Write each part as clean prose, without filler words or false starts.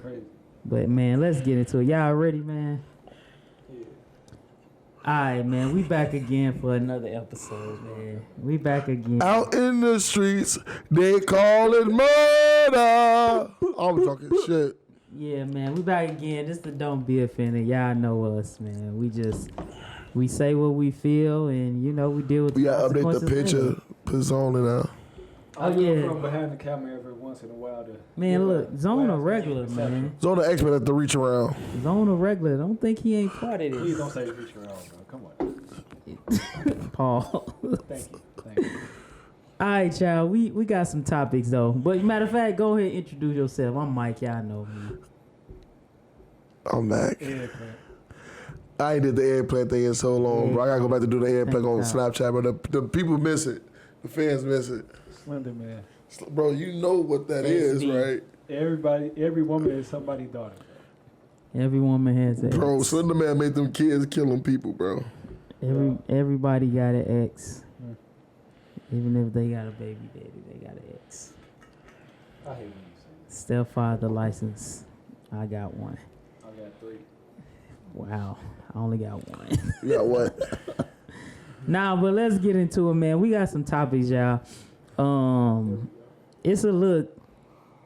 crazy. But man, let's get into it. Y'all ready, man? Yeah. Alright, man, we back again for another episode, man. We back again. Out in the streets, they call it murder. I'm talking shit. Yeah, man, we back again. This the Don't Be Offended. Y'all know us, man. We say what we feel, and you know we deal with. We gotta update the picture. Put Zone in there. Oh yeah. From behind the camera every once in a while. Man, look, Zone a regular, man. Zone the expert at the reach around. Zone a regular. Don't think he ain't part of this. Please don't say reach around, bro. Come on. Paul. Thank you. All right, y'all. We got some topics though. But matter of fact, go ahead and introduce yourself. I'm Mike. Y'all know me. I'm back. Eggplant. I ain't did the eggplant thing in so long, bro. I gotta go back to do the eggplant on Snapchat, but the people miss it. The fans miss it. Slender Man. Bro, you know what that is, right? Every woman is somebody's daughter. Every woman has an Bro, ex. Slender Man made them kids killing people, bro. Everybody got an ex. Even if they got a baby daddy, they got an ex. I hate when you say Stepfather license. I got one. that. I got 3. Wow. I only got one. You got what? Nah, but let's get into it, man. We got some topics, y'all. It's a little,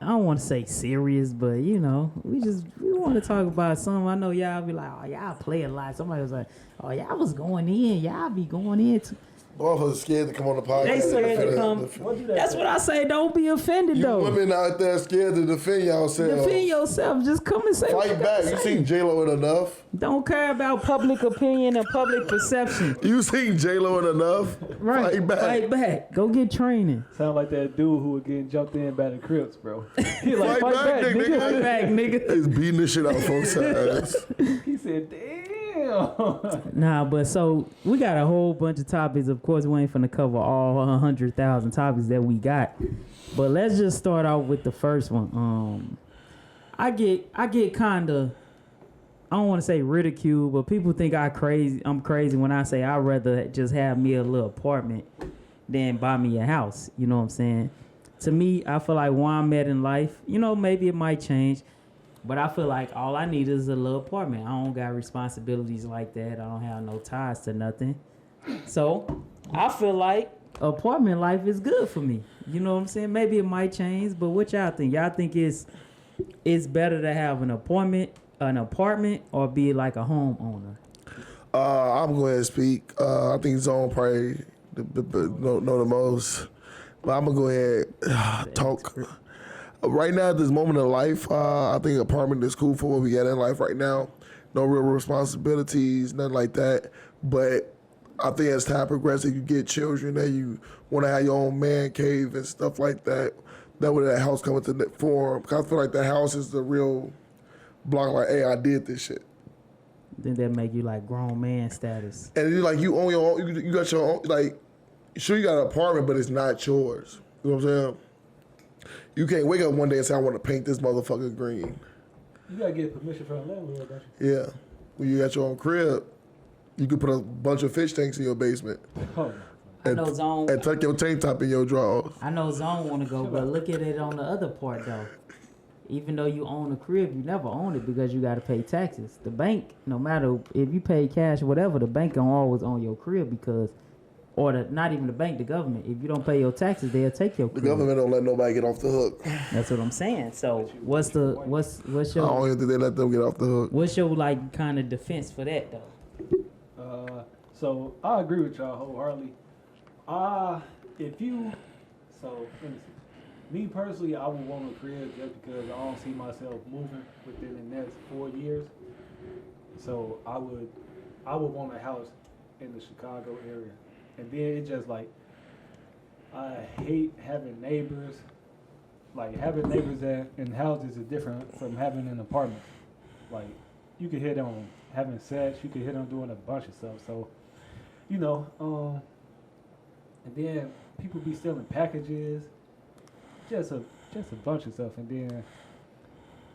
I don't want to say serious, but you know, we want to talk about something. I know y'all be like, oh, y'all play a lot. Somebody was like, oh, y'all was going in. Y'all be going in too. Motherfuckers scared to come on the podcast. They scared to come. That's what I say. Don't be offended, You though. women out there scared to defend yourselves. Defend yourself. Just come and say what you Fight gotta back. You say. seen J-Lo in enough? Don't care about public opinion and public perception. You seen J-Lo in enough? Right. Fight back. Fight back. Go get training. Sound like that dude who was getting jumped in by the Crips, bro. He like, Fight back, nigga. Fight back, nigga. He's beating the shit out folks' ass. He said, damn. Nah, but so we got a whole bunch of topics. Of course, we ain't finna cover all 100,000 topics that we got. But let's just start out with the first one. I get kind of, I don't want to say ridiculed, but people think I'm crazy when I say I'd rather just have me a little apartment than buy me a house. You know what I'm saying? To me, I feel like where I'm at in life, you know, maybe it might change. But I feel like all I need is a little apartment. I don't got responsibilities like that. I don't have no ties to nothing. So I feel like apartment life is good for me. You know what I'm saying? Maybe it might change, but what y'all think? Y'all think it's better to have an apartment, or be like a homeowner? I'm going to speak. I think Zone probably know the most. But I'm going to go ahead and talk. Right now, at this moment of life, I think apartment is cool for what we got in life right now. No real responsibilities, nothing like that. But I think as time progresses, you get children and you want to have your own man cave and stuff like that. That way that house come into the form. Because I feel like the house is the real block, like, hey, I did this shit. Then that make you like grown man status. And you like, you own your own, you got your own, like, sure you got an apartment, but it's not yours. You know what I'm saying? You can't wake up one day and say, I want to paint this motherfucker green. You gotta get permission from the landlord, don't you? Yeah. When you got your own crib, you could put a bunch of fish tanks in your basement. Oh, I know Zone. And tuck your tank top in your drawers. I know Zone want to go, but look at it on the other part though. Even though you own a crib, you never own it because you got to pay taxes. The bank, no matter if you pay cash or whatever, the bank don't always own your crib because, or not even the bank, the government. If you don't pay your taxes, they'll take your crib. The government don't let nobody get off the hook. That's what I'm saying. So what's your? I don't even think they let them get off the hook. What's your like kind of defense for that though? So I agree with y'all wholeheartedly. Let me see. Me personally, I would want a crib just because I don't see myself moving within the next 4 years. So I would want a house in the Chicago area. And then it's just like, I hate having neighbors. Like having neighbors in houses is different from having an apartment. Like you could hear them having sex, you could hear them doing a bunch of stuff. So, you know, and then people be stealing packages, just a bunch of stuff. And then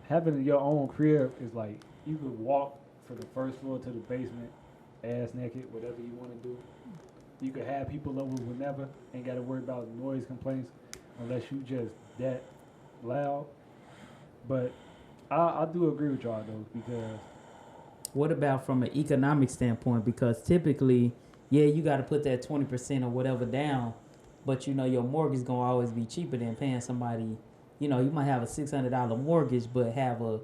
having your own crib is like you could walk from the first floor to the basement, ass naked, whatever you want to do. You could have people over whenever, ain't got to worry about noise complaints unless you just that loud. But I do agree with y'all though, because What about from an economic standpoint? Because typically, yeah, you got to put that 20% or whatever down, but you know your mortgage is gonna always be cheaper than paying somebody. You know, you might have a $600 mortgage, but have a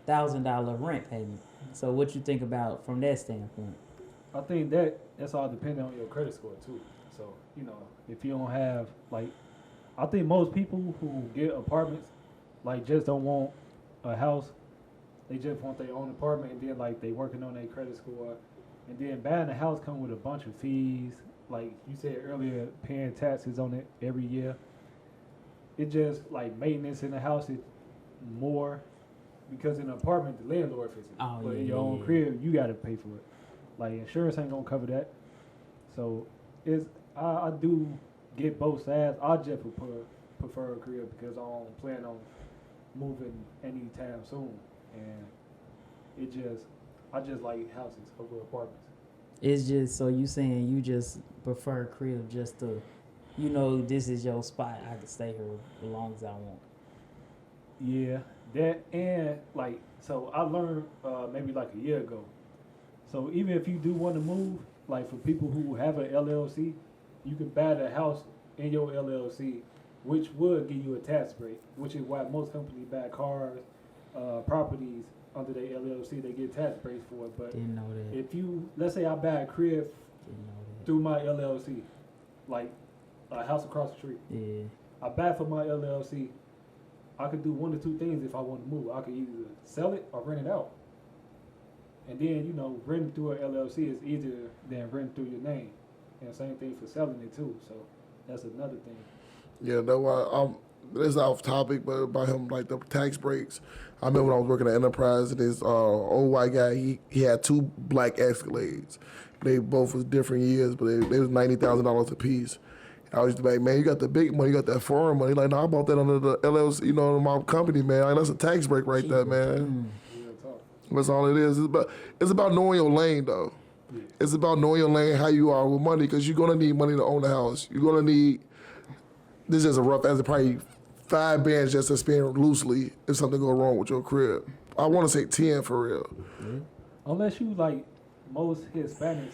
$1,000 rent payment. So what you think about from that standpoint? I think that's all dependent on your credit score too. So, you know, if you don't have like, I think most people who get apartments like just don't want a house. They just want their own apartment, and then like they working on their credit score, and then buying a house come with a bunch of fees. Like you said earlier, paying taxes on it every year. It just like maintenance in the house is more because in an apartment the landlord fixes it, Oh, but yeah, in your own yeah. crib you got to pay for it. Like insurance ain't gonna cover that. So it's I do get both sides. I just prefer a crib because I don't plan on moving anytime soon, and I just like houses over apartments. It's just so you saying you just prefer crib just to, you know, this is your spot. I can stay here as long as I want. Yeah, that and like so I learned maybe like a year ago. So even if you do want to move, like for people who have an LLC, you can buy the house in your LLC, which would give you a tax break, which is why most companies buy cars, properties under their LLC. They get tax breaks for it. But Didn't know that. if you, let's say I buy a crib Didn't know that. through my LLC, like a house across the street, Yeah. I buy it for my LLC. I could do one or two things if I want to move. I could either sell it or rent it out. And then, you know, renting through a LLC is easier than renting through your name. And same thing for selling it too. So that's another thing. Yeah, no, it's off topic, but about him like the tax breaks. I remember when I was working at Enterprise, and this old white guy, he had two black Escalades. They both was different years, but they was $90,000 a piece. I was like, man, you got the big money, you got that foreign money. Like, no, I bought that under the LLC, you know, my company, man. Like, that's a tax break right there, man. Real talk. That's all it is. It's about knowing your lane, though. Yeah. It's about knowing your lane, how you are with money, because you're gonna need money to own the house. You're gonna need. This is just a rough answer, probably 5 bands just to spend loosely if something go wrong with your crib. I want to say 10 for real. Unless you like most Hispanics,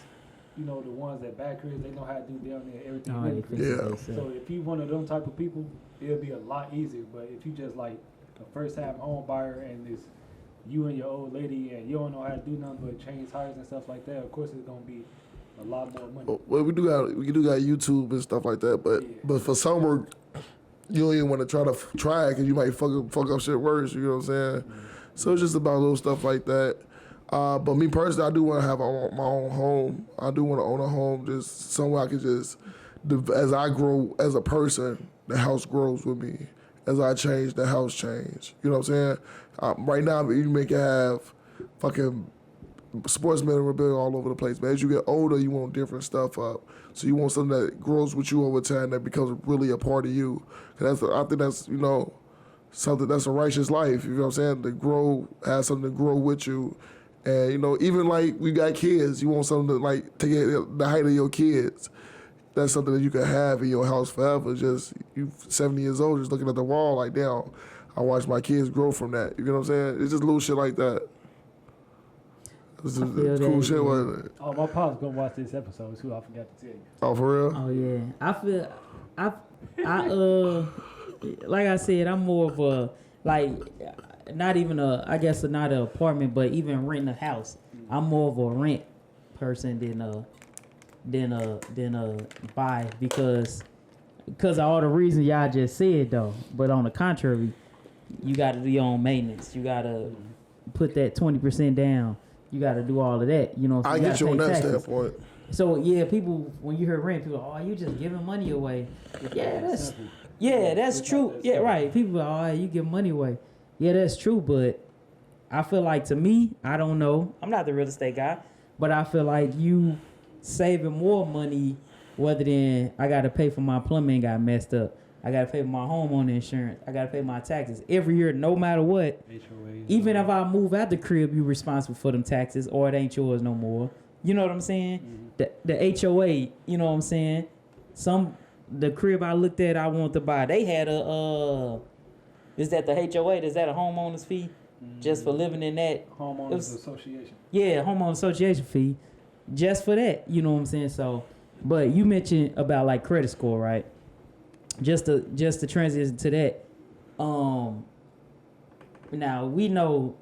you know, the ones that buy cribs, they know how to do down there everything. Oh, in you the crib. fix it Yeah. yourself. So if you one of them type of people, it'll be a lot easier. But if you just like a first time home buyer and it's you and your old lady and you don't know how to do nothing but change tires and stuff like that, of course it's gonna be a lot more money. Well, we do got YouTube and stuff like that, but Yeah. but for some work, you don't even want to try it because you might fuck up shit worse. You know what I'm saying? So it's just about little stuff like that. But me personally, I do want to have my own home. I do want to own a home, just somewhere I can just, as I grow as a person, the house grows with me. As I change, the house change. You know what I'm saying? Right now, you make it have fucking sports memorabilia all over the place. But as you get older, you want different stuff up. So you want something that grows with you over time, that becomes really a part of you. Cause I think that's, you know, something that's a righteous life. You know what I'm saying? To grow, have something to grow with you. And, you know, even like we got kids, you want something to like take the height of your kids. That's something that you can have in your house forever. Just, you 70 years old, just looking at the wall like, damn, I watched my kids grow from that. You know what I'm saying? It's just little shit like that. It's I feel cool that, shit, yeah. wasn't it? Oh, my pop's gonna watch this episode too. I forgot to tell you. Oh, for real? Oh yeah, I like I said, I'm more of a like not even I guess not an apartment, but even renting a house. I'm more of a rent person than buy because of all the reasons y'all just said though. But on the contrary, you got to do your own maintenance. You got to put that 20% down. You got to do all of that. You know, so I you get gotta you on pay that taxes. standpoint. So yeah, people when you hear rent, people, oh, you just giving money away. Yeah, that's It's true. not that Yeah, simple. right. People, oh, you give money away. Yeah, that's true. But I feel like to me, I don't know. I'm not the real estate guy, but I feel like you saving more money rather than I got to pay for my plumbing got messed up. I got to pay for my homeowner insurance. I got to pay my taxes every year, no matter what. HOAs, Even if I move out the crib, you responsible for them taxes, or it ain't yours no more. You know what I'm saying? The HOA, you know what I'm saying? The crib I looked at, I wanted to buy. They had a is that the HOA? Is that a homeowner's fee? just for living in that. Homeowners association. Yeah, homeowner association fee, just for that. You know what I'm saying? So, but you mentioned about like credit score, right? Just to transition to that. Now we know,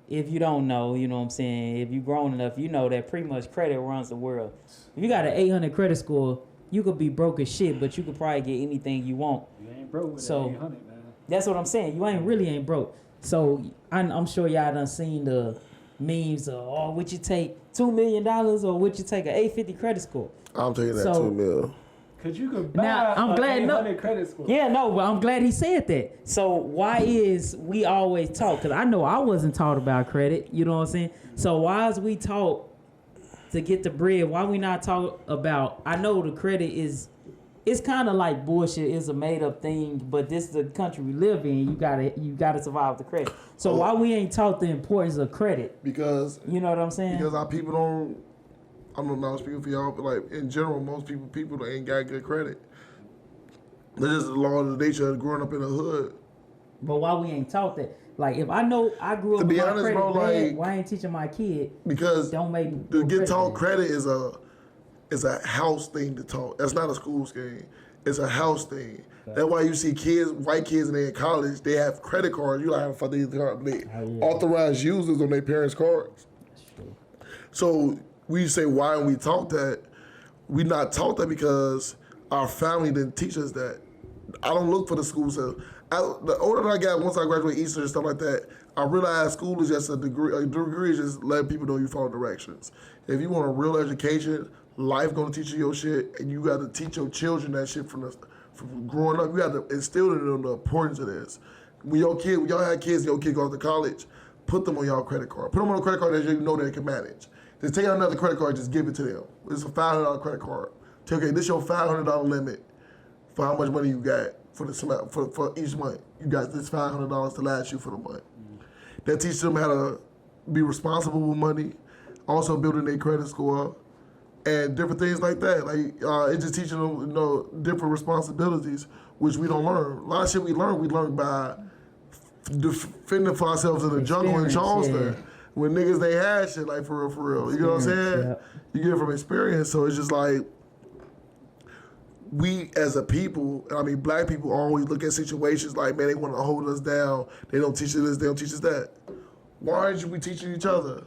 if you don't know, you know what I'm saying, if you grown enough, you know that pretty much credit runs the world. If you got an 800 credit score, you could be broke as shit, but you could probably get anything you want. You ain't broke with So, 800, man. That's what I'm saying. You ain't broke. So I'm sure y'all done seen the memes of, oh, would you take $2 million or would you take an 850 credit score? I'm taking that So- $2 million. Cause you could buy Now, I'm an glad 800 credit score. Yeah, no, but I'm glad he said that. So why is we always taught? Because I know I wasn't taught about credit. You know what I'm saying? So why is we taught to get the bread? Why we not taught about? I know the credit is, it's kind of like bullshit. It's a made up thing, but this is the country we live in. You gotta survive the credit. So why we ain't taught the importance of credit? Because You know what I'm saying? our people don't. I'm not speaking for y'all, but like in general, most people ain't got good credit. That's just the law of the nature of growing up in the hood. But why we ain't taught that? Like, if I know I grew up To with be my honest, credit bro, bad, like- why ain't teaching my kid? Because Don't make to get taught bad? credit is a house thing to taught. That's not a school scheme. It's a house thing. That's why you see kids, white kids, and they in college, they have credit cards. You like have fucking they authorized users on their parents' cards. That's true. So we say, why aren't we taught that? We not taught that because our family didn't teach us that. I don't look for the school. So the older I got, once I graduated Eastern and stuff like that, I realized school is just a degree. A degree is just letting people know you follow directions. If you want a real education, life gonna teach you your shit, and you got to teach your children that shit from growing up. You got to instill in them the importance of this. When y'all had kids, your kid goes to college, put them on y'all credit card. Put them on a credit card that you know they can manage. Just take out another credit card, just give it to them. It's a $500 credit card. Tell, okay, this your $500 limit for how much money you got for each month. You got this $500 to last you for the month. That teaches them how to be responsible with money, also building their credit score, and different things like that. Like it just teaching them, different responsibilities, which we don't learn. A lot of shit we learn by defending for ourselves in the jungle in Charleston. Yeah. When niggas they had shit, like for real. You know what I'm saying? Yeah. You get it from experience. So it's just like, we as a people, I mean black people always look at situations like, man, they want to hold us down. They don't teach us this, they don't teach us that. Why aren't we teaching each other?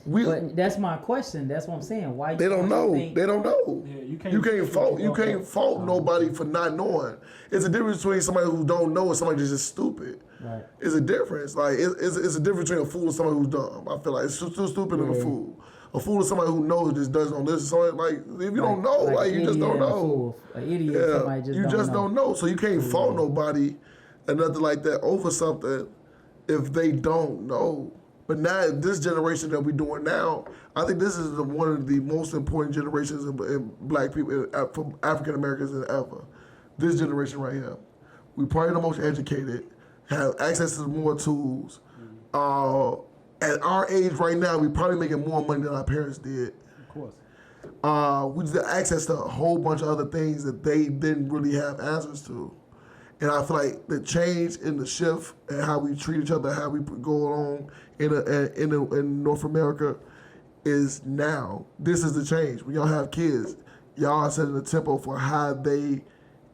But that's my question. That's what I'm saying. Why They don't know. They don't know. Yeah, You can't fault nobody for not knowing. It's a difference between somebody who don't know and somebody that's just stupid. Right. It's a difference. Like it's a difference between a fool and somebody who's dumb. I feel like it's still stupid than a fool. A fool is somebody who knows just doesn't listen. Somebody like if you don't know, like you just don't know. An idiot, somebody just you don't just know. don't know. So you can't fault nobody and nothing like that over something if they don't know. But now, this generation that we're doing now, I think this is one of the most important generations in black people, for African Americans than ever. This generation right here. We're probably the most educated, have access to more tools. At our age right now, we're probably making more money than our parents did. Of course. We just have access to a whole bunch of other things that they didn't really have answers to. And I feel like the change in the shift and how we treat each other, how we go along in North America is now. This is the change. When y'all have kids, y'all are setting the tempo for how they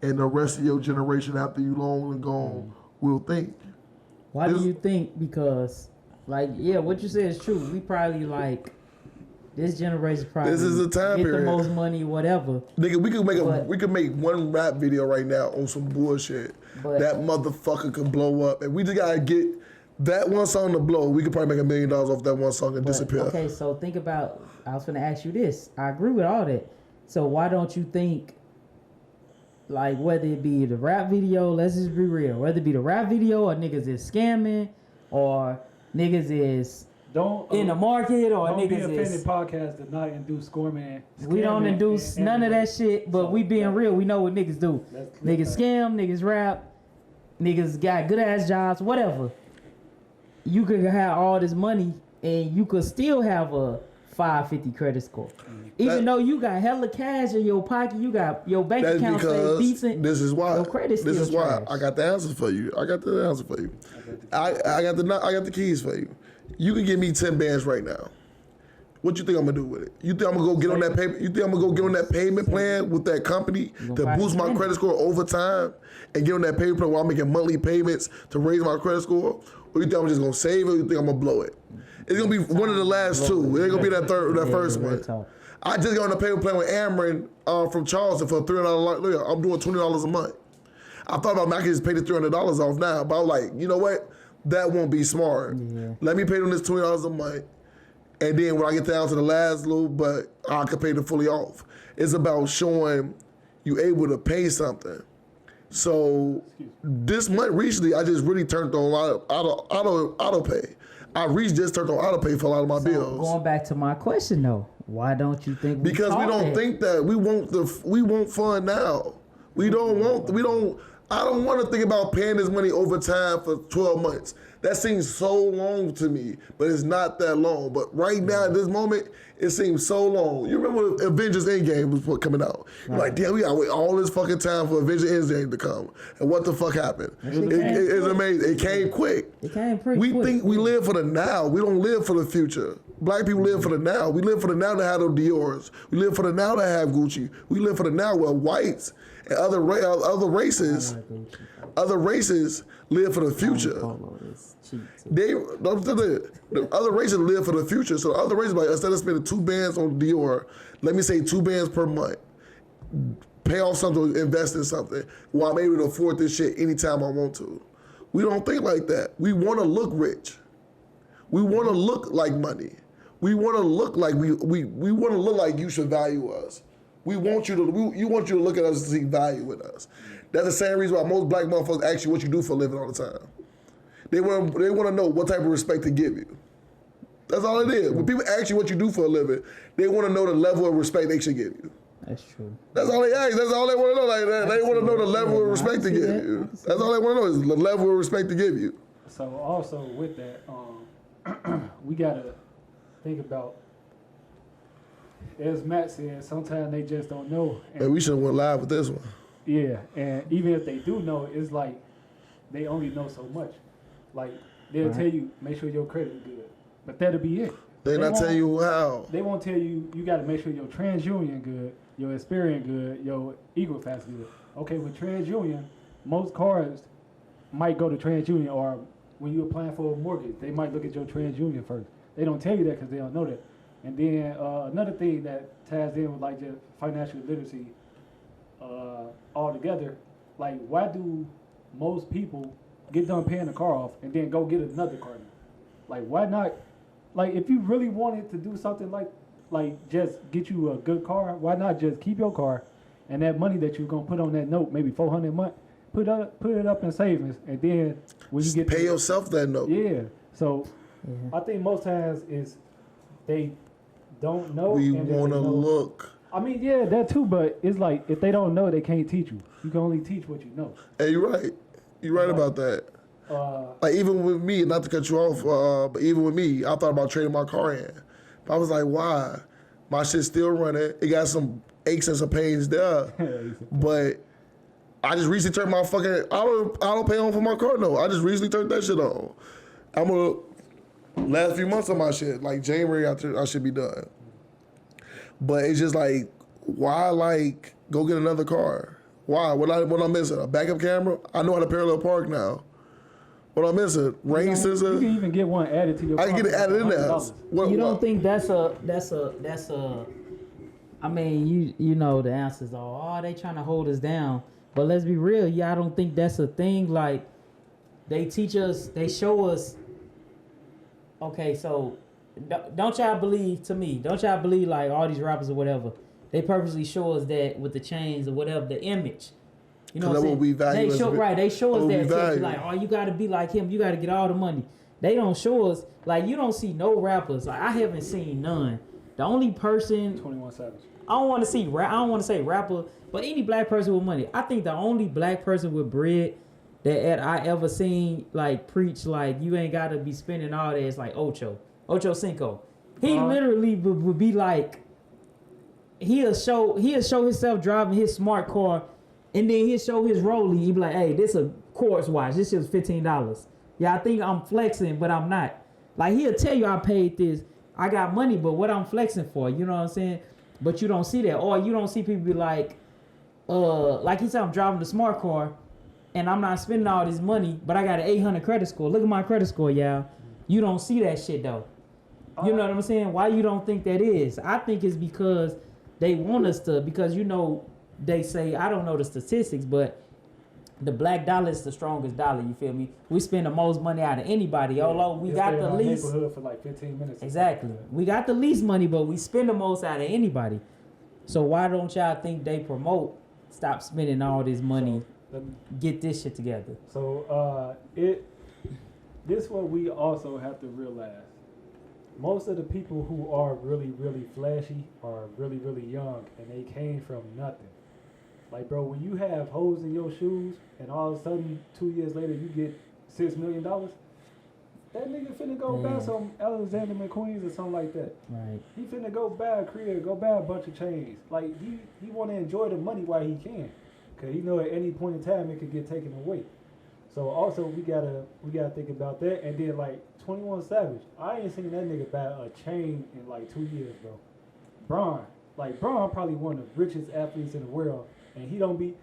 and the rest of your generation after you long and gone will think. Why do you think? Because, like, yeah, what you said is true. We probably this generation probably This is the time get period. the most money, whatever. Nigga, we could make one rap video right now on some bullshit. But- That motherfucker could blow up, and we just gotta get that one song to blow. We could probably make $1 million off that one song and But, disappear. okay, so think about. I was gonna ask you this. I agree with all that. So why don't you think, like, whether it be the rap video, let's just be real, whether it be the rap video or niggas is scamming or niggas is Don't in the market or don't be niggas offended. is. Podcast does not induce scoreman. We don't induce none of that shit, but we being real, we know what niggas do. Niggas scam, niggas rap, niggas got good ass jobs, whatever. You could have all this money and you could still have a 550 credit score. Even though you got hella cash in your pocket, you got your bank account stay decent. This is why. Your credit This is why trash. I got the answers for you. I got the keys for you. You can give me 10 bands right now. What you think I'm gonna do with it? You think I'm gonna go get on that payment? You think I'm gonna go get on that payment plan with that company to boost my credit score over time and get on that payment plan while I'm making monthly payments to raise my credit score? Or you think I'm just gonna save it? Or you think I'm gonna blow it? It's gonna be one of the last two. It ain't gonna be that first one. I just got on the payment plan with Ameren from Charleston for $300. Look, I'm doing $20 a month. I thought about I could just pay the $300 off now, but I was like, you know what? That won't be smart. Yeah. Let me pay them this $20 a month. And then when I get down to the last little, but I can pay it fully off. It's about showing you able to pay something. So this month recently, I just really turned on auto pay. I just turned on auto pay for a lot of my bills. Going back to my question though, why don't you think? Because we don't think that we want fun now. I don't want to think about paying this money over time for 12 months. That seems so long to me, but it's not that long. But right now, at this moment, it seems so long. You remember when Avengers Endgame was coming out? You're like, damn, we gotta wait all this fucking time for Avengers Endgame to come. And what the fuck happened? It's amazing. It came quick. It came pretty quick. We think we live for the now. We don't live for the future. Black people live for the now. We live for the now to have the Dior's. We live for the now to have Gucci. We live for the now where whites and other races live for the future. The other races live for the future. So the other races, like, instead of spending 2 bands on Dior, let me say 2 bands per month. Pay off something, invest in something, while I'm able to afford this shit anytime I want to. We don't think like that. We want to look rich. We want to look like money. We want to look like we want to look like you should value us. We want you to look at us and see value in us. That's the same reason why most black motherfuckers ask you what you do for a living all the time. They want to know what type of respect to give you. That's all it is. When people ask you what you do for a living, they want to know the level of respect they should give you. That's true. That's all they ask. That's all they want to know. Like they want to know the level of respect to give you. That's all they want to know is the level of respect to give you. So also with that, we gotta think about, as Matt said, sometimes they just don't know. And we should have went live with this one. Yeah, and even if they do know, it's like they only know so much. Like they'll tell you, make sure your credit is good, but that'll be it. They not tell you how. They won't tell you got to make sure your TransUnion good, your Experian good, your Equifax good. Okay, with TransUnion, most cards might go to TransUnion, or when you're applying for a mortgage, they might look at your TransUnion first. They don't tell you that because they don't know that. And then another thing that ties in with like just financial literacy altogether, like why do most people get done paying the car off and then go get another car now? Like why not? Like if you really wanted to do something like just get you a good car, why not just keep your car and that money that you're gonna put on that note, maybe $400 a month, put it up in savings, and then when you get pay yourself that note. Yeah. So I think most times is they don't know. We want to look. I mean, yeah, that too, but it's like if they don't know, they can't teach you. You can only teach what you know. Hey, you're right. You're right about that. Like even with me, not to cut you off, but even with me, I thought about trading my car in. But I was like, why? My shit's still running. It got some aches and some pains there. But I just recently turned my fucking auto pay on for my car note. I just recently turned that shit on. I'm gonna last few months of my shit, like January, I should be done. But it's just like, why like go get another car? Why? What I'm missing? A backup camera? I know how to parallel park now. What I'm missing? Rain sensor? You can even get one added to your car. I can get it added in there. You don't think that's a I mean, you know the answers are, they trying to hold us down. But let's be real, I don't think that's a thing. Like, they teach us, they show us, okay, so don't y'all believe like all these rappers or whatever, they purposely show us that with the chains or whatever, the image. You know what I'm saying? They show us that, like, oh, you got to be like him, you got to get all the money. They don't show us, like, you don't see no rappers. Like, I haven't seen none. The only person, 21 Savage. I don't want to say rapper, but any black person with money. I think the only black person with bread that I ever seen like preach like you ain't gotta be spending all that is like Ocho Cinco. He literally would be like, he'll show himself driving his smart car, and then he'll show his rollie. He'd be like, hey, this a quartz watch. This shit's $15. Yeah, I think I'm flexing, but I'm not. Like, he'll tell you I paid this. I got money, but what I'm flexing for, you know what I'm saying? But you don't see that. Or you don't see people be like he said, I'm driving the smart car, and I'm not spending all this money, but I got an 800 credit score. Look at my credit score, y'all. You don't see that shit, though. You know what I'm saying? Why you don't think that is? I think it's because they want us to, because, you know, they say, I don't know the statistics, but the black dollar is the strongest dollar, you feel me? We spend the most money out of anybody, although we got the least. Neighborhood for like 15 minutes. Exactly. We got the least money, but we spend the most out of anybody. So why don't y'all think they promote, stop spending all this money, get this shit together? So this what we also have to realize. Most of the people who are really, really flashy are really, really young, and they came from nothing. Like, bro, when you have holes in your shoes, and all of a sudden, 2 years later, you get $6 million, that nigga finna go buy some Alexander McQueen's or something like that. Right. He finna go buy a crib, go buy a bunch of chains. Like, he want to enjoy the money while he can, because he know at any point in time it could get taken away. So also we gotta think about that. And then like 21 Savage, I ain't seen that nigga buy a chain in like 2 years, bro. Braun probably one of the richest athletes in the world, and he don't be.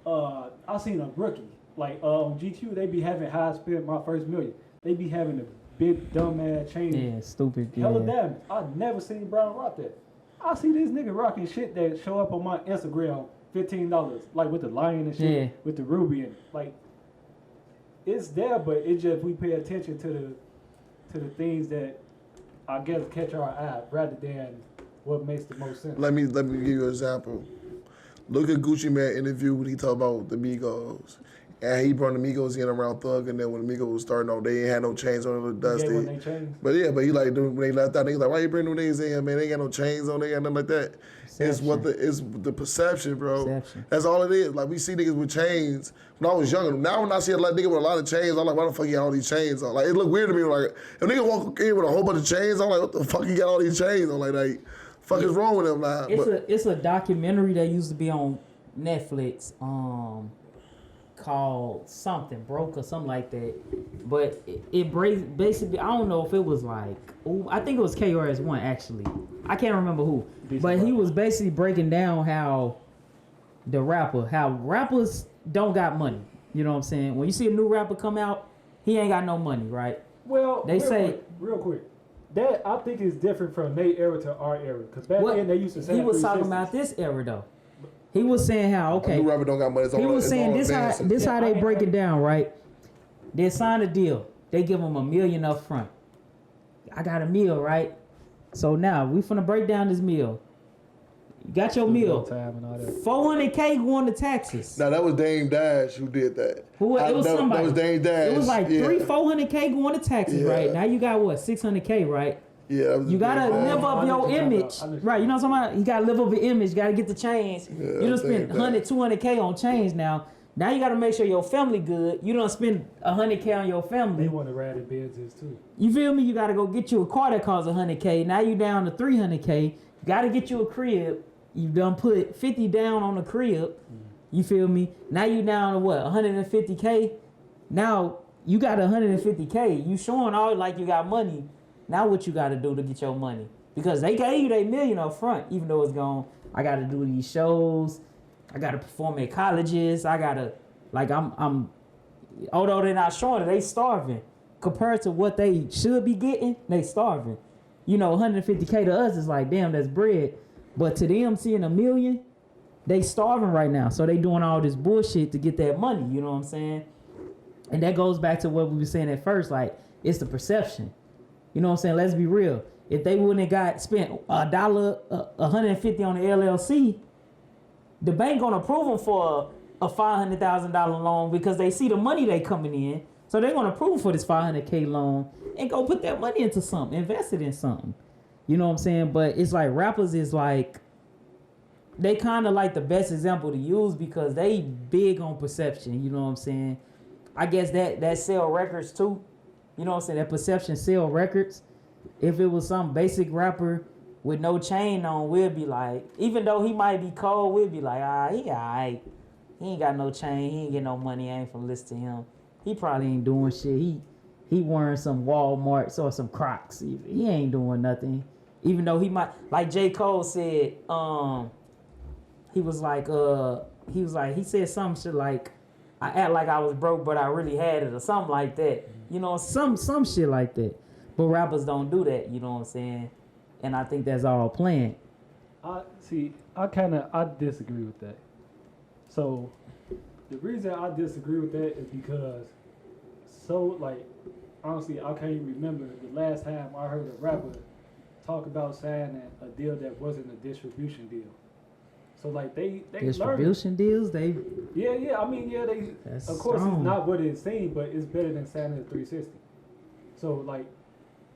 I seen a rookie like on GQ. They be having how I spent my first million. They be having a big dumb ass chain. Yeah, stupid. Hella diamonds. I never seen Braun rock that. I see this nigga rocking shit that show up on my Instagram, $15, like with the lion and shit, with the ruby and like. It's there, but it's just we pay attention to the things that I guess catch our eye rather than what makes the most sense. Let me give you an example. Look at Gucci Mane interview when he talked about the Migos. And he brought the Migos in around Thug, and then when the Migos was starting off, they ain't had no chains on, it looked dusty. But he like when they left out, they was like, why you bring them niggas in here, man? They ain't got no chains on, they got nothing like that. It's the perception, bro. Perception. That's all it is. Like, we see niggas with chains when I was younger. Now when I see a nigga with a lot of chains, I'm like, why the fuck you got all these chains on? Like, it look weird to me. Like, if a nigga walk in with a whole bunch of chains, I'm like, what the fuck you got all these chains on? Like fuck is wrong with him now? It's a documentary that used to be on Netflix, called something broke or something like that, but it basically, I don't know if it was like, I think it was KRS-One actually, I can't remember who, but he was basically breaking down how rappers don't got money. You know what I'm saying? When you see a new rapper come out, he ain't got no money, right? Well, real quick, that I think is different from their era to our era, because back then they used to say he was talking about this era though. He was saying how, okay. New rapper don't got money. He was saying this how they break it down, right? They sign a deal. They give them $1 million up front. I got $1 million, right? So now we finna break down this meal. You got your meal. $400K going to taxes. Now that was Dame Dash who did that. It was somebody. That was Dame Dash. It was like $400K going to taxes, right? Now you got what, $600K, right? Yeah, you gotta live up your image, right? You know what I'm talking about? You gotta live up your image. You gotta get the chains. You done spend 100, 200K on chains now. Now you gotta make sure your family good. You don't spend 100K on your family. They want to ride in Benzes too. You feel me? You gotta go get you a car that costs 100K. Now you down to 300K. You gotta get you a crib. You done put 50 down on the crib. You feel me? Now you down to what? 150K. Now you got 150K. You showing all like you got money. Now what you got to do to get your money? Because they gave you their $1 million up front, even though it's gone. I got to do these shows. I got to perform at colleges. I got to, like, I'm, although they're not showing it, they starving. Compared to what they should be getting, they starving. You know, 150K to us is like, damn, that's bread. But to them, seeing $1 million, they starving right now. So they doing all this bullshit to get that money, you know what I'm saying? And that goes back to what we were saying at first, like, it's the perception. You know what I'm saying? Let's be real. If they wouldn't have spent $150 on the LLC, the bank gonna approve them for a $500,000 loan because they see the money they coming in. So they're gonna approve for this $500K loan and go put that money into something, invest it in something. You know what I'm saying? But it's like rappers is like, they kind of like the best example to use because they big on perception. You know what I'm saying? I guess that sell records too. You know what I'm saying? That perception sell records. if it was some basic rapper with no chain on, we'll be like, even though he might be cold, we'll be like, he alright. He ain't got no chain, he ain't get no money, I ain't from listen to him. He probably ain't doing shit. He wearing some Walmarts or some Crocs. He ain't doing nothing. Even though he might, like J. Cole said, he said some shit like, I act like I was broke, but I really had it, or something like that. You know, some shit like that. But rappers don't do that, you know what I'm saying? And I think that's all planned. I disagree with that. So the reason I disagree with that is because honestly, I can't remember the last time I heard a rapper talk about signing a deal that wasn't a distribution deal. So like they distribution deals, they That's of course strong. It's not what it seems, but it's better than signing a 360. So like,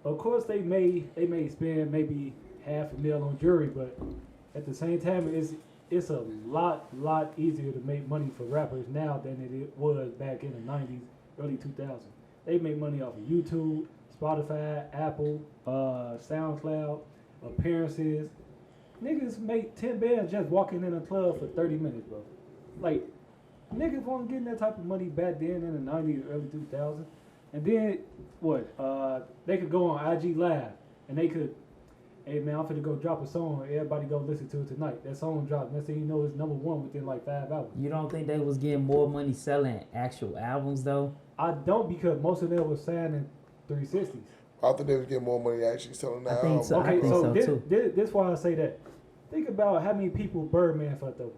of course they may spend maybe $500,000 on jury, but at the same time it's a lot easier to make money for rappers now than it was back in the 90s, early 2000s. They make money off of YouTube, Spotify, Apple, SoundCloud, appearances. Niggas make 10 bands just walking in a club for 30 minutes, bro. Like, niggas weren't getting that type of money back then in the 90s, early 2000s. And then, they could go on IG Live, and they could, hey man, I'm finna go drop a song, everybody go listen to it tonight. That song dropped, next thing you know, it's #1 within like 5 hours. You don't think they was getting more money selling actual albums, though? I don't, because most of them was signing 360s. I think they was getting more money actually selling the album. So. Okay, this why I say that. Think about how many people Birdman fucked over.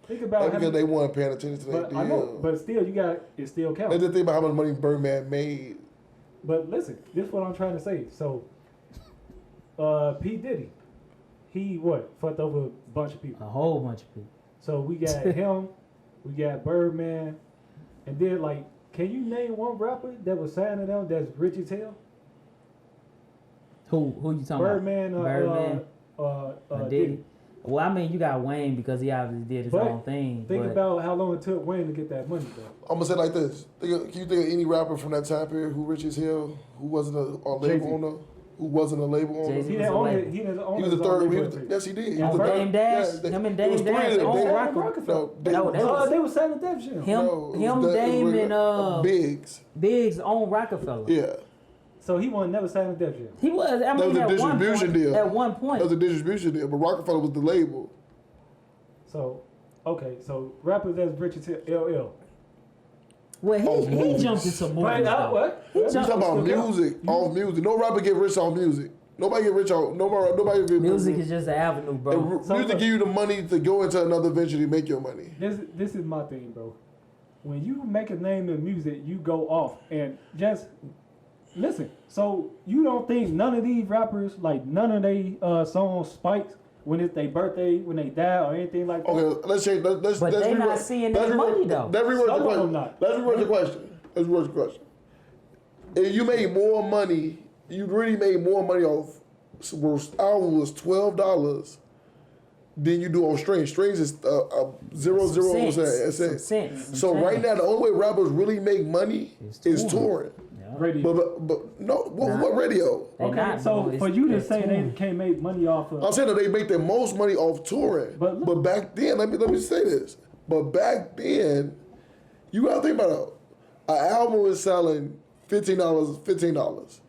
Think about because they weren't paying attention to that deal. I know, but still, it still counts. Let's just think about how much money Birdman made. But listen, this is what I'm trying to say. So, P. Diddy, he fucked over a bunch of people. A whole bunch of people. So we got him, we got Birdman, and then like, can you name one rapper that was signed to them that's rich as hell? Who you talking Birdman, about? Birdman, Diddy. Well, I mean, you got Wayne because he obviously did his own thing. Think about how long it took Wayne to get that money, though. I'm gonna say it like this: can you think of any rapper from that time period who rich as hell, who wasn't a label owner, who wasn't a label owner? Jay-Z He was the third. Yes, he did. Him and Dame Dash owned Rockefeller. They were signing Def Jam. Him, Dame, and Biggs owned Rockefeller. Yeah. So he wasn't never signed with Def Jam. He was. I mean, that was a distribution deal. At one point. That was a distribution deal, but Rockefeller was the label. So, okay, so rappers that's rich as LL. Well, he jumped into movies. What? You talking about music, off music. No rapper get rich off music. Nobody get rich off. Nobody get music is just an avenue, bro. Music give you the money to go into another venture to make your money. This is my thing, bro. When you make a name in music, you go off and just listen. So you don't think none of these rappers, like none of they songs spikes when it's their birthday, when they die, or anything like that? Okay, let's change. But they're not seeing that money though. Let's reword the question. If you made more money, you really made more money off album was $12 than you do on strings. Strings is 0.00%. So right now, the only way rappers really make money is touring. Radio. But no, what radio? Okay, so for you to say they can't make money off of... I'm saying that they make the most money off touring. But back then, let me say this. But back then, you gotta think about it. An album was selling $15.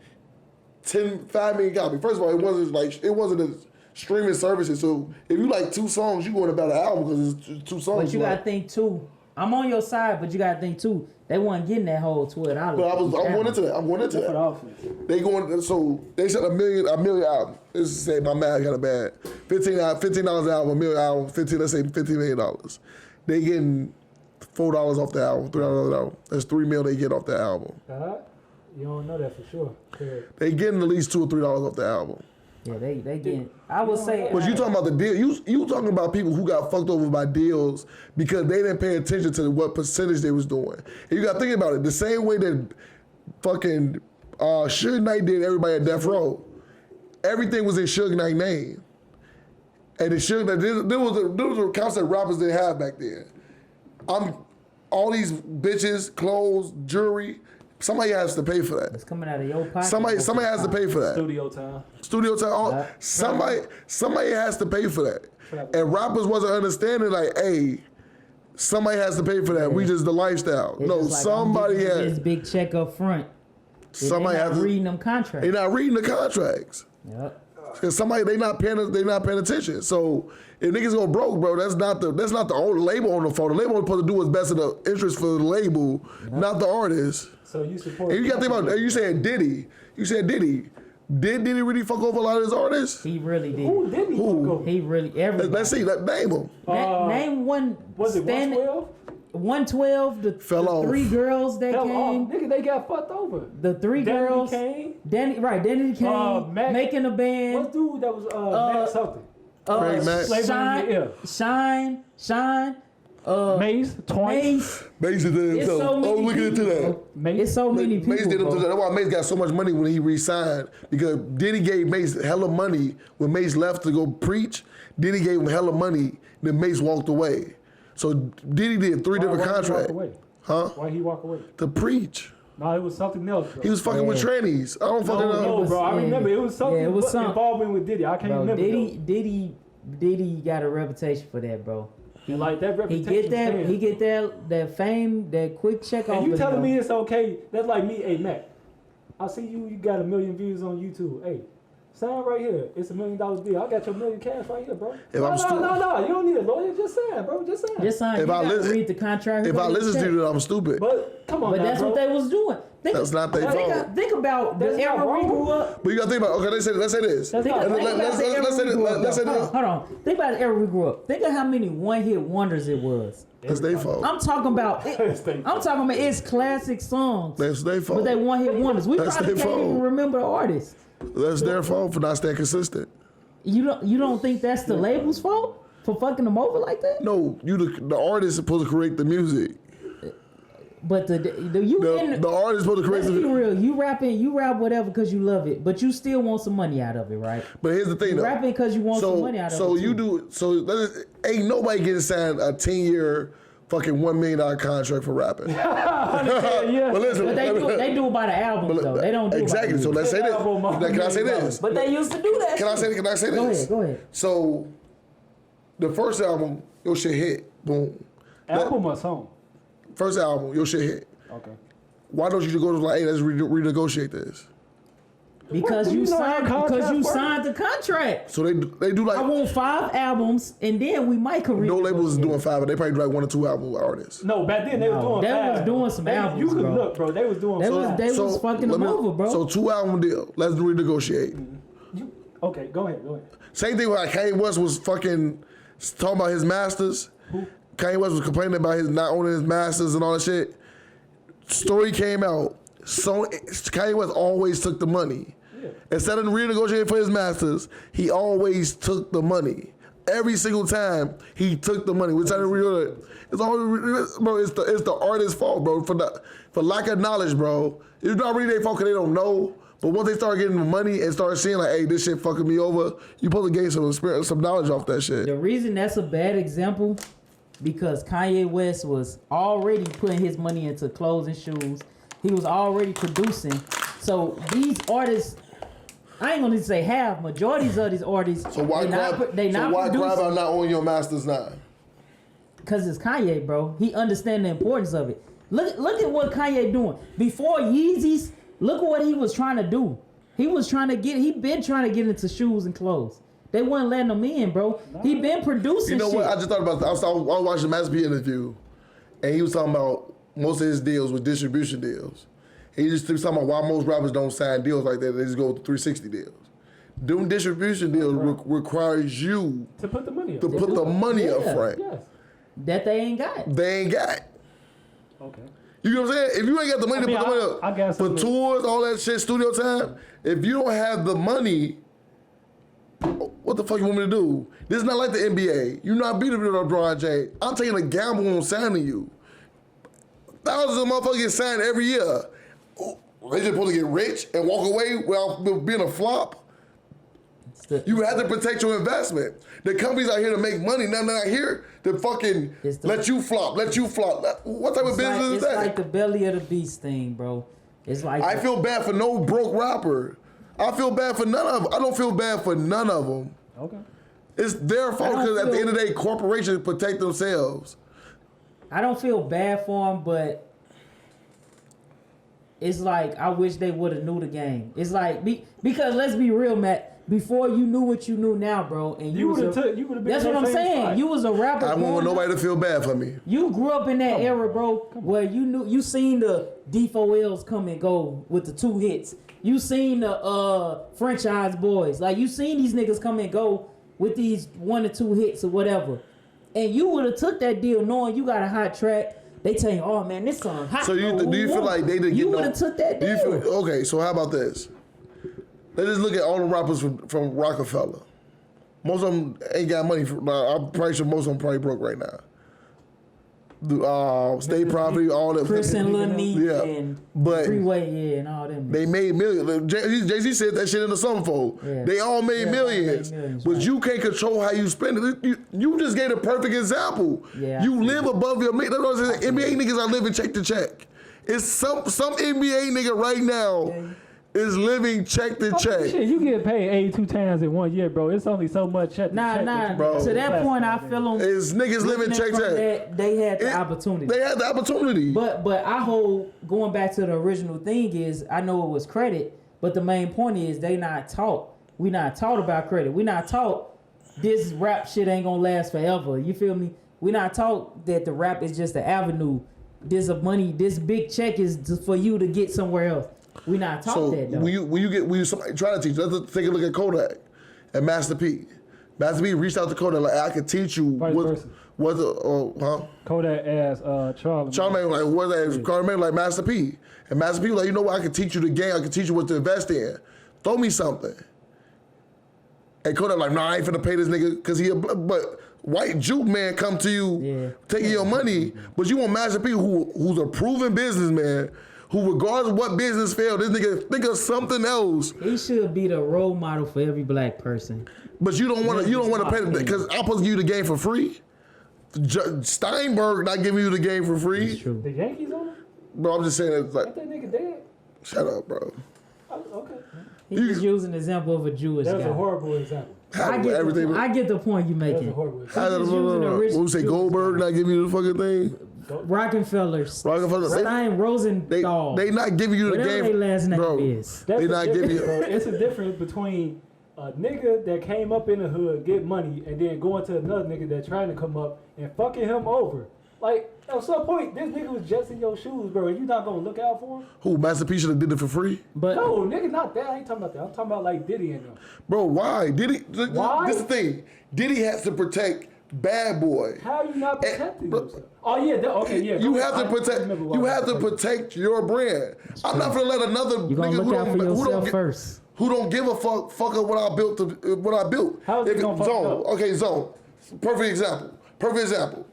5 million copies. First of all, it wasn't a streaming services. So if you like 2 songs, you going to buy the album because it's 2 songs. But you gotta think too. I'm on your side, but you gotta think too. They weren't getting that whole $12. But I'm going into that. They said a million album. Let's just say my math got a bad. $15 album, $1 million album, let's say $15 million. They getting $4 off the album, $3 off the album. That's $3 million they get off the album. You don't know that for sure. They getting at least $2 or $3 off the album. Yeah, they getting. I would say. But you talking about the deal? You talking about people who got fucked over by deals because they didn't pay attention to what percentage they was doing. And you got to think about it the same way that fucking Suge Knight did everybody at Death Row. Everything was in Suge Knight's name, and there was a concept rappers didn't have back then. All these bitches, clothes, jewelry. Somebody has to pay for that. It's coming out of your pocket. Somebody has to pay for that. Studio time. Studio time. Somebody has to pay for that. And rappers wasn't understanding like, hey, somebody has to pay for that. We just the lifestyle. It's no, just like, somebody has. This big check up front. Somebody they has not to reading them contracts. They're not reading the contracts. Yep. Cause somebody they not paying attention. So if niggas go broke, bro, that's not the only label on the phone. The label is supposed to do what's best in the interest for the label, not the artist. So you support. And you gotta think about you saying Diddy. You said Diddy. Did Diddy really fuck over a lot of his artists? He really did. Who did he fuck over? He really everybody. Let's see. Name them. Name one. Was it 112? 112. The Fell three off. girls that Hell came. off. Nigga, they got fucked over. The three girls. Danny came. Making a band. What dude that was Matt something? Craig Mack. Shine. Maze, twice. Maze did it himself. So many Look into that. It's so many people. Maze did it himself. That's why Maze got so much money when he re-signed. Because Diddy gave Maze hella money when Maze left to go preach. Diddy gave him hella money. Then Maze walked away. So Diddy did three different contracts. Huh? Why he walk away? To preach. No, it was something else, bro. He was fucking with trannies. I don't fucking know. No, bro. I remember it was something involvement with Diddy. I can't remember. Diddy got a reputation for that, bro. And like that reputation. He get that fame, that quick check off. And you telling me it's okay? That's like me, hey Mac. I see you got 1 million views on YouTube. Hey, sign right here. It's $1 million deal. I got your $1 million cash right here, bro. No. You don't need a lawyer. Just sign, bro. Just sign. If I read the contract. If I listen to you, I'm stupid. But come on, but that's what they was doing. That's not their fault. Think about the era we grew up. But you gotta think about. Okay, let's say this. Let's say this. Hold on. Think about the era we grew up. Think of how many one-hit wonders it was. That's their fault. I'm talking about. It's classic songs. That's their fault. But they one-hit wonders. We probably can't even remember the artist. That's their fault for not staying consistent. You don't think that's the label's fault for fucking them over like that? No, the artist is supposed to create the music. But the artist is supposed to create the music. Let's be real. You rap whatever because you love it, but you still want some money out of it, right? But here's the thing, you rapping because you want some money out of it. So you do. Ain't nobody getting signed a 10-year fucking $1 million contract for rapping. Yeah. But listen, they do it by the albums though. They don't do exactly. It by so let's say this. Can I say this? But they used to do that. Can I say this? Go ahead. So the first album, your shit hit. Boom. Album or song? First album, your shit hit. Okay. Why don't you just go to like, hey, let's renegotiate this? Because you signed the contract. So they do like. I want 5 albums, and then we might career. No labels is doing 5, but they probably do like 1 or 2 album artists. No, back then they was doing. They was doing some albums. You could look, bro. They was doing. They was fucking them over, bro. So 2 album deal. Let's renegotiate. Okay, go ahead. Same thing with like Kanye West was fucking talking about his masters. Who? Kanye West was complaining about his not owning his masters and all that shit. Story came out. So Kanye West always took the money. Yeah. Instead of renegotiating for his masters, he always took the money. Every single time he took the money. It's always, bro. It's the artist's fault, bro. For lack of knowledge, bro. It's not really their fault because they don't know. But once they start getting the money and start seeing like, hey, this shit fucking me over, you supposed to gain some knowledge off that shit. The reason that's a bad example, because Kanye West was already putting his money into clothes and shoes. He was already producing. So these artists, I ain't gonna say half, majorities of these artists. So why grab out not owning your masters now? Because it's Kanye, bro. He understands the importance of it. Look at what Kanye doing. Before Yeezys, look at what he was trying to do. He been trying to get into shoes and clothes. They wasn't letting him in, bro. He been producing. You know what? I just thought about. I was watching the Master P interview, and he was talking about most of his deals with distribution deals. He just was talking about why most rappers don't sign deals like that. They just go with 360 deals. Doing distribution deals requires you to put the money up. Put the money up front. Yes. That they ain't got. They ain't got. Okay. You know what I'm saying? If you ain't got the money to put the money up for tours, all that shit, studio time, if you don't have the money, what the fuck you want me to do? This is not like the NBA. You're not beating LeBron James. I'm taking a gamble on signing you. Thousands of motherfuckers get signed every year. They just supposed to get rich and walk away without being a flop. You have to protect your investment. The companies out here to make money. Now they're not here to fucking let you flop. What type of business is that? It's like the belly of the beast thing, bro. It's like I feel bad for no broke rapper. I feel bad for none of them. I don't feel bad for none of them. Okay. It's their fault because at the end of the day, corporations protect themselves. I don't feel bad for them, but it's like I wish they would have knew the game. It's like because let's be real, Matt. Before you knew what you knew now, bro, and you would have been. That's what I'm saying. Spot. You was a rapper. I don't want nobody to feel bad for me. You grew up in that era, bro, where you seen the D4Ls come and go with the 2 hits. You seen the franchise boys, like you seen these niggas come and go with these 1 or 2 hits or whatever, and you would have took that deal knowing you got a hot track. They tell you, oh man, this song hot. So do you feel like they didn't get no? You would have took that deal. Okay, so how about this? Let's just look at all the rappers from Rockefeller. Most of them ain't got money. I'm pretty sure most of them probably broke right now. State property, all that. Chris and Lil Neat and Freeway, and all them. They made millions. Jay-Z said that shit in the Summerfold. Yeah. They all made millions. But right. You can't control how you spend it. You just gave a perfect example. Yeah, you live above your means. That's what I'm saying. NBA niggas are living check to check. It's some NBA nigga right now is living check to check. Shit, you get paid 82 times in 1 year, bro. It's only so much check to check. Nah, bro. To that point, I feel them. It's niggas living check to check. They had the opportunity. They had the opportunity. But I hold, going back to the original thing is, I know it was credit, but the main point is they not taught. We not taught about credit. We not taught this rap shit ain't gonna last forever. You feel me? We not taught that the rap is just an avenue. This big check is for you to get somewhere else. We not taught that though. When you somebody try to teach, let's take a look at Kodak and Master P. Master P reached out to Kodak like, I can teach you Kodak asked Charlamagne. Charlamagne like what that Charlamagne like Master P. And Master P like, you know what, I can teach you the game, I can teach you what to invest in. Throw me something. And Kodak like, nah, I ain't finna pay this nigga because but white juke man come to you taking your money, but you want Master P who's a proven businessman. Who, regardless of what business failed, this nigga think of something else. He should be the role model for every black person. But you don't want to pay because I'm supposed to give you the game for free. Steinberg not giving you the game for free. That's true. The Yankees on it? Bro, I'm just saying it's like. Ain't that nigga dead? Shut up, bro. Oh, okay. He's just using an example of a Jewish guy. That was a horrible example. I get the point you're making. That was a horrible example. What we say, Goldberg not giving you the fucking thing? Rockefeller, Stein, Rosenthal. They not giving you the game. Whatever their last name is. They not giving you. It's a difference between a nigga that came up in the hood, get money, and then going to another nigga that trying to come up and fucking him over. Like, at some point, this nigga was just in your shoes, bro. You not gonna look out for him? Who, Master P should have did it for free? But no, nigga, not that. I ain't talking about that. I'm talking about like Diddy and them. Bro, why? Diddy? Why? This is the thing. Diddy has to protect Bad Boy. How you not protecting yourself? Oh yeah, okay, yeah. You have to protect. You have to protect your brand. I'm not gonna let another nigga who don't give a fuck up what I built. How is it gonna fuck up? Okay, Zone. Perfect example.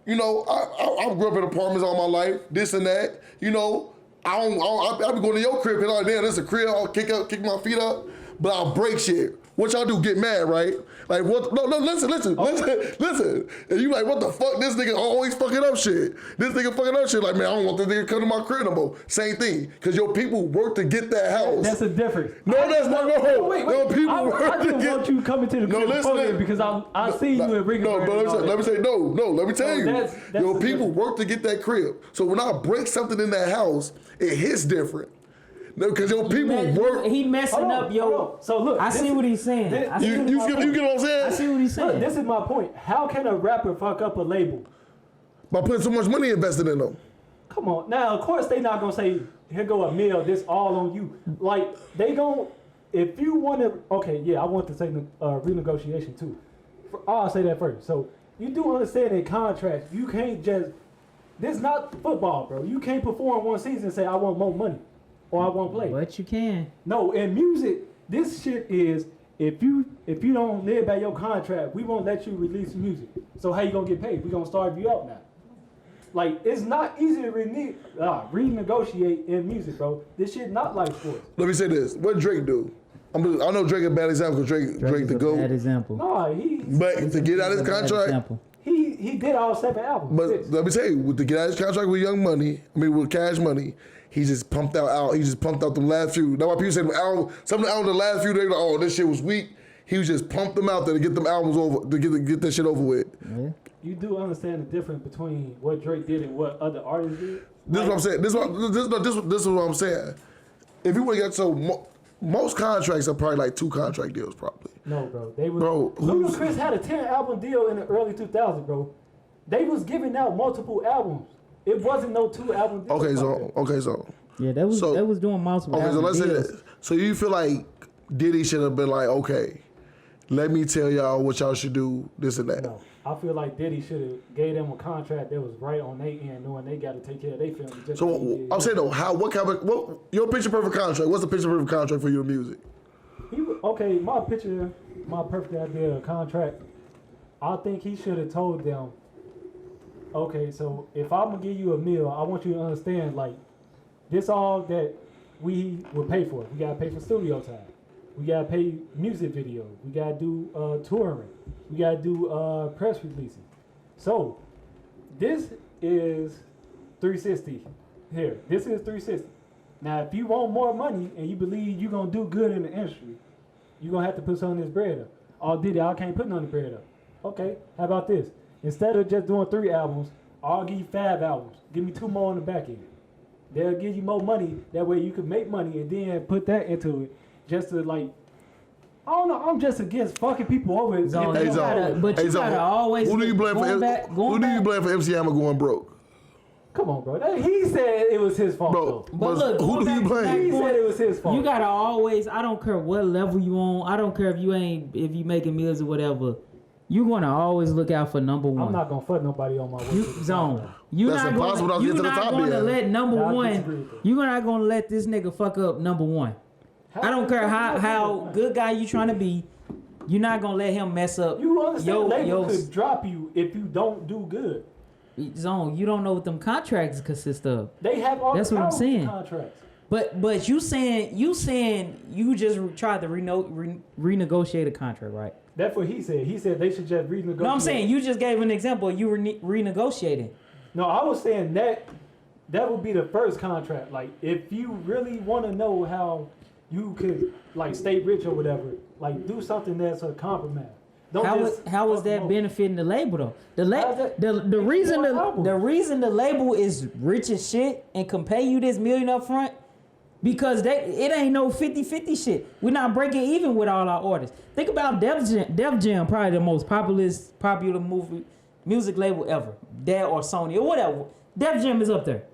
You know, I grew up in apartments all my life. This and that. You know, I be going to your crib and all. Damn, this a crib. I'll kick my feet up, but I'll break shit. What y'all do? Get mad, right? Like what? No, listen. And you like, what the fuck? This nigga always fucking up shit. This nigga fucking up shit. Like, man, I don't want this nigga to come to my crib no more. Same thing, cause your people work to get that house. That's a difference. No, that's not. No, wait. No, people work I just want you coming to the crib because I see you in Ricky. No, but let me say no. Let me tell you, that's your people work to get that crib. So when I break something in that house, it hits different. No, because your people work. He messing up, yo. So look, I see what he's saying. You get what I'm saying? I see what he's saying. Look, this is my point. How can a rapper fuck up a label? By putting so much money invested in them. Come on. Now, of course, they not gonna say, here go a meal, this all on you. Like, they gon', if you want to, okay, yeah, I want to say renegotiation too. I'll say that first. So, you do understand in contracts, you can't just, this is not football, bro. You can't perform one season and say, I want more money. Or I won't play. But you can. No, in music, this shit is if you don't live by your contract, we won't let you release music. So how you gonna get paid? We gonna starve you out now. Like, it's not easy to renegotiate in music, bro. This shit not like sports. Let me say this: what Drake do? I know Drake is a bad example because Drake the GOAT. Bad example. No, But to get out of his contract. He did all 7 albums. But let me tell you, to get out of his contract with Cash Money, he just pumped out. He just pumped out the last few. That's why people say some of the albums, the last few, they were like, oh, this shit was weak. He was just pumped them out there to get them albums over, to get that shit over with. Yeah. You do understand the difference between what Drake did and what other artists did? This is what I'm saying. This is what I'm saying. If you would get most contracts are probably like 2 contract deals, probably. No, bro. They was, bro, Ludacris had a 10-album deal in the early 2000s, bro. They was giving out multiple albums. It wasn't no 2-album deal. Okay, so. Yeah, that was doing multiple. Okay, so let's say that. So you feel like Diddy should have been like, okay, let me tell y'all what y'all should do, this and that. No, I feel like Diddy should have gave them a contract that was right on their end, knowing they got to take care of their family. So I'm saying though, what your picture perfect contract? What's the picture perfect contract for your music? Okay, my perfect idea of contract. I think he should have told them, okay, so if I'm gonna give you a meal, I want you to understand, like, this all that we will pay for. We gotta pay for studio time. We gotta pay music videos. We gotta do touring. We gotta do press releases. So this is 360 here. This is 360. Now, if you want more money and you believe you're gonna do good in the industry, you're gonna have to put some of this bread up. Oh, Diddy, I can't put none of the bread up. Okay, how about this? Instead of just doing 3 albums, I'll give you 5 albums. Give me 2 more on the back end. They'll give you more money. That way you can make money and then put that into it. Just to like, I don't know. I'm just against fucking people over it. But you gotta always. Who do you blame for? Who do you blame for MC Hammer going broke? Come on, bro. He said it was his fault. Bro, but look, who do you blame? He said it was his fault. You gotta always. I don't care what level you on. I don't care if you making meals or whatever. You gonna always look out for number one. I'm not gonna fuck nobody on my way. You're That's not impossible. gonna, you're not gonna let number one. You're not gonna let this nigga fuck up number one. I don't care how good guy you trying to be. You're not gonna let him mess up. You understand? Label could drop you if you don't do good. Zone, you don't know what them contracts consist of. They have all. That's what I'm saying. Contracts. But you saying you just tried to renegotiate a contract, right? That's what he said. He said they should just renegotiate. No, I'm saying you just gave an example. You were renegotiating. No, I was saying that would be the first contract. Like, if you really want to know how you could like stay rich or whatever, like do something that's a compromise. How is that benefiting the label though? The reason the label is rich as shit and can pay you this $1 million up front, because it ain't no 50-50 shit. We're not breaking even with all our artists. Think about Def Jam, probably the most popular music label ever. That or Sony or whatever. Def Jam is up there.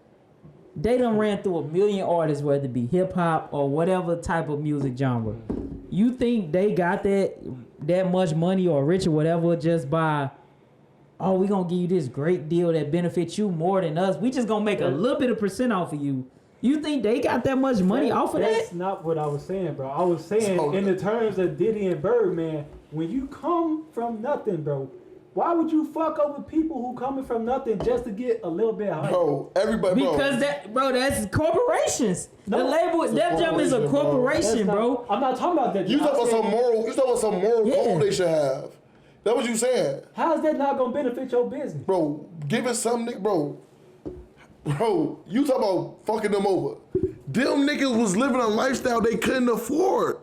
They done ran through 1 million artists, whether it be hip hop or whatever type of music genre. You think they got that much money or rich or whatever just by, oh, we gonna give you this great deal that benefits you more than us. We just gonna make a little bit of percent off of you. You think they got that much money off of that? That's not what I was saying, bro. I was saying in the terms of Diddy and Birdman, when you come from nothing, bro, why would you fuck over people who coming from nothing just to get a little bit higher? Bro, everybody, because that's corporations. No, the label, Def Jam is a corporation, bro. I'm not talking about that. You talking about some moral code they should have. That's what you saying. How is that not gonna benefit your business? Bro, give it some nigga, bro, you talking about fucking them over. Them niggas was living a lifestyle they couldn't afford.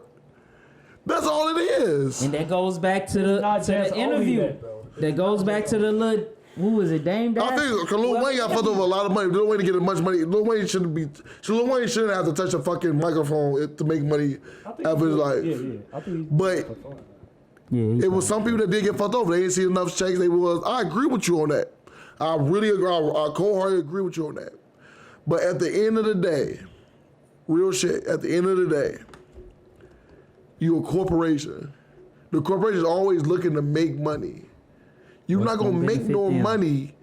That's all it is. And that goes back to the interview. That goes back to the little, who was it, Dame Dash? I think Lil Wayne got fucked over a lot of money. Lil Wayne didn't get much money. Lil Wayne shouldn't have to touch a fucking microphone to make money of his life. But it was some people that did get fucked over. They didn't see enough checks. I agree with you on that. I really agree. I cold-heartedly agree with you on that. But at the end of the day, real shit, at the end of the day, you a corporation. The corporation is always looking to make money. You're not going to make no money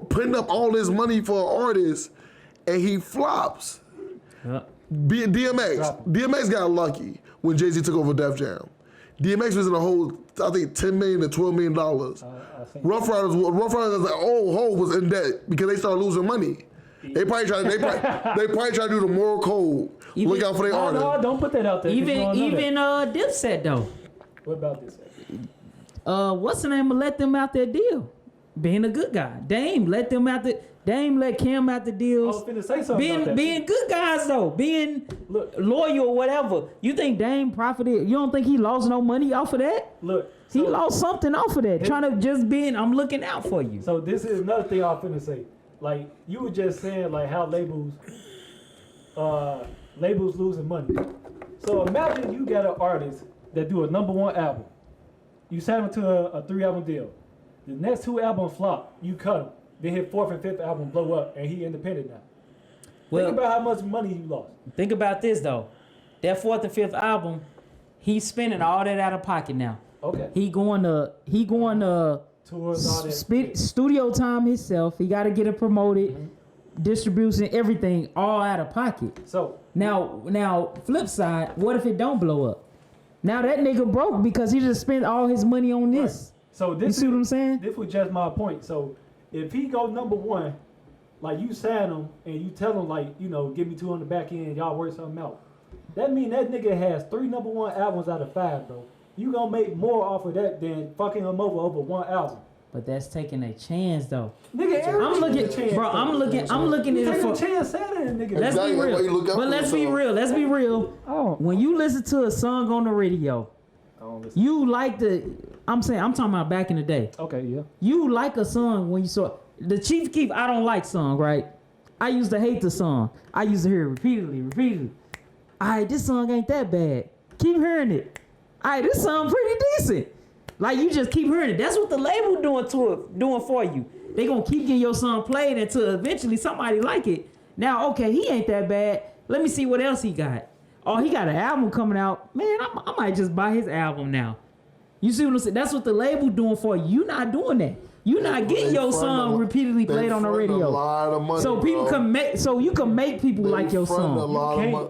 putting up all this money for an artist and he flops. DMX got lucky when Jay-Z took over Def Jam. DMX was in a hole, I think, $10 million to $12 million. Rough Riders was like, was in debt because they started losing money. They probably try to do the moral code. Look out for their artists. No, don't put that out there. Even Dipset though. What about Dipset? What's the name of let them out their deal? Being a good guy. Dame let them out Dame let Cam out the I deals. was finna say something about that. Being good guys though, being loyal or whatever. You think Dame profited? You don't think he lost no money off of that? Look, He lost something off of that. Trying to just being, I'm looking out for you. So this is another thing I was finna say. Like you were just saying, like how labels losing money. So imagine you got an artist that do a #1 album. You sign him to a 3-album deal. The next 2 albums flop. You cut him. Then his 4th and 5th album blow up, and he independent now. Well, think about how much money you lost. Think about this though. That 4th and 5th album, he's spending all that out of pocket now. Okay. He going to Tours, all that. studio time himself. He got to get it promoted, distribution, everything, all out of pocket. So now, flip side, what if it don't blow up? Now that nigga broke because he just spent all his money on this. Right. So this you see what I'm saying? This was just my point. So if he go #1, like you sign him and you tell him like, you know, give me 2 on the back end, y'all work something out. That mean that nigga has 3 #1 albums out of 5, bro. You gonna make more off of that than fucking him over 1 album. But that's taking a chance though. Nigga, I'm looking at it for. Chance signing nigga. Let's be real. But let's be real. Let's be real. Oh. When you listen to a song on the radio, you like I'm talking about back in the day. Okay, yeah. You like a song when you saw the Chief Keef I Don't Like song, right? I used to hate the song. I used to hear it repeatedly. Alright, this song ain't that bad. Keep hearing it. Alright, this song pretty decent. Like you just keep hearing it. That's what the label doing for you. They gonna keep getting your song played until eventually somebody like it. Now, okay, he ain't that bad. Let me see what else he got. Oh, he got an album coming out. Man, I might just buy his album now. You see what I'm saying? That's what the label doing for you. You not doing that. You not getting your song repeatedly played on the radio. A lot of money, so people can make. So you can make people like your song.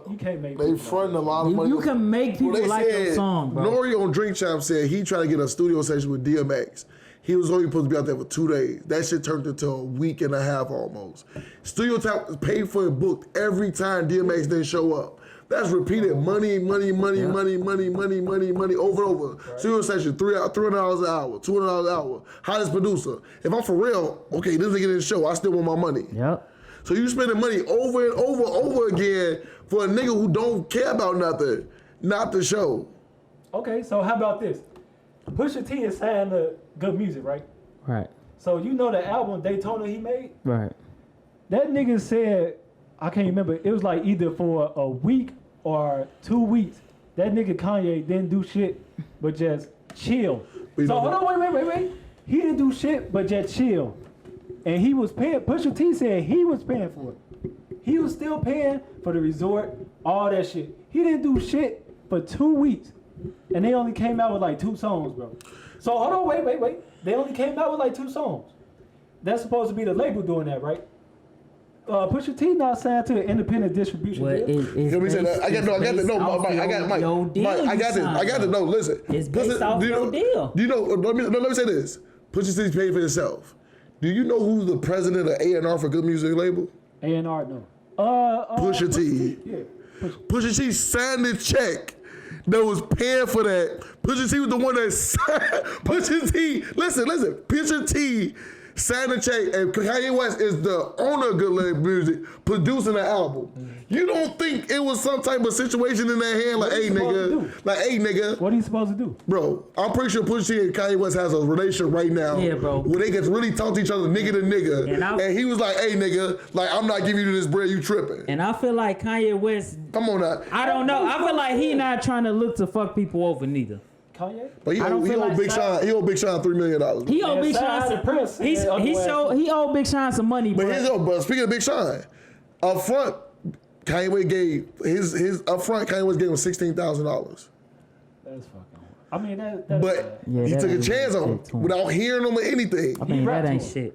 You can't make. They front a lot of money. You can make people like your song, bro. Nori on Drink Champ said he tried to get a studio session with DMX. He was only supposed to be out there for 2 days. That shit turned into a week and a half almost. Studio time was paid for and booked every time DMX didn't show up. That's repeated money over and over. Right. Studio session, $300 an hour, $200 an hour. Hottest producer. If I'm for real, okay, this nigga didn't show. I still want my money. Yep. So you spending money over and over again for a nigga who don't care about nothing, not the show. Okay, so how about this? Pusha T is signed to Good Music, right? Right. So you know the album Daytona he made? Right. That nigga said, I can't remember, it was like either for a week or 2 weeks. That nigga Kanye didn't do shit but just chill. So hold on, wait. He didn't do shit but just chill. And he was paying, Pusha T said he was paying for it. He was still paying for the resort, all that shit. He didn't do shit for 2 weeks. And they only came out with like 2 songs, bro. So hold on, wait. They only came out with like 2 songs. That's supposed to be the label doing that, right? Pusha T not signed to an independent distribution deal. Let me say that. I got to know. Listen, it's based off your deal. Do you know? Let me say this. Pusha T's paid for himself. Do you know who's the president of A&R for Good Music label? A&R, no. Pusha T. Yeah. Pusha T signed the check that was paying for that. Pusha T was the one that signed. Pusha T. Listen. Pusha T signed the check, and Kanye West is the owner of Good Music, producing the album. You don't think it was some type of situation in their hand, like, hey nigga, What are you supposed to do? Bro, I'm pretty sure Pusha T and Kanye West has a relationship right now. Yeah, bro. Where they can really talk to each other, nigga to nigga. And he was like, hey nigga, like, I'm not giving you this bread, you tripping. And I feel like Kanye West, come on now. I don't know. I feel like he not trying to look to fuck people over neither. Kanye? But he owe Big Sean $3 million. He owe Big Sean he owed Big Sean some money. But speaking of Big Sean, up front, Kanye West gave his Kanye West gave him $16,000. That's fucking. I mean that's. But he took a chance on him without hearing him or anything. I mean that ain't shit.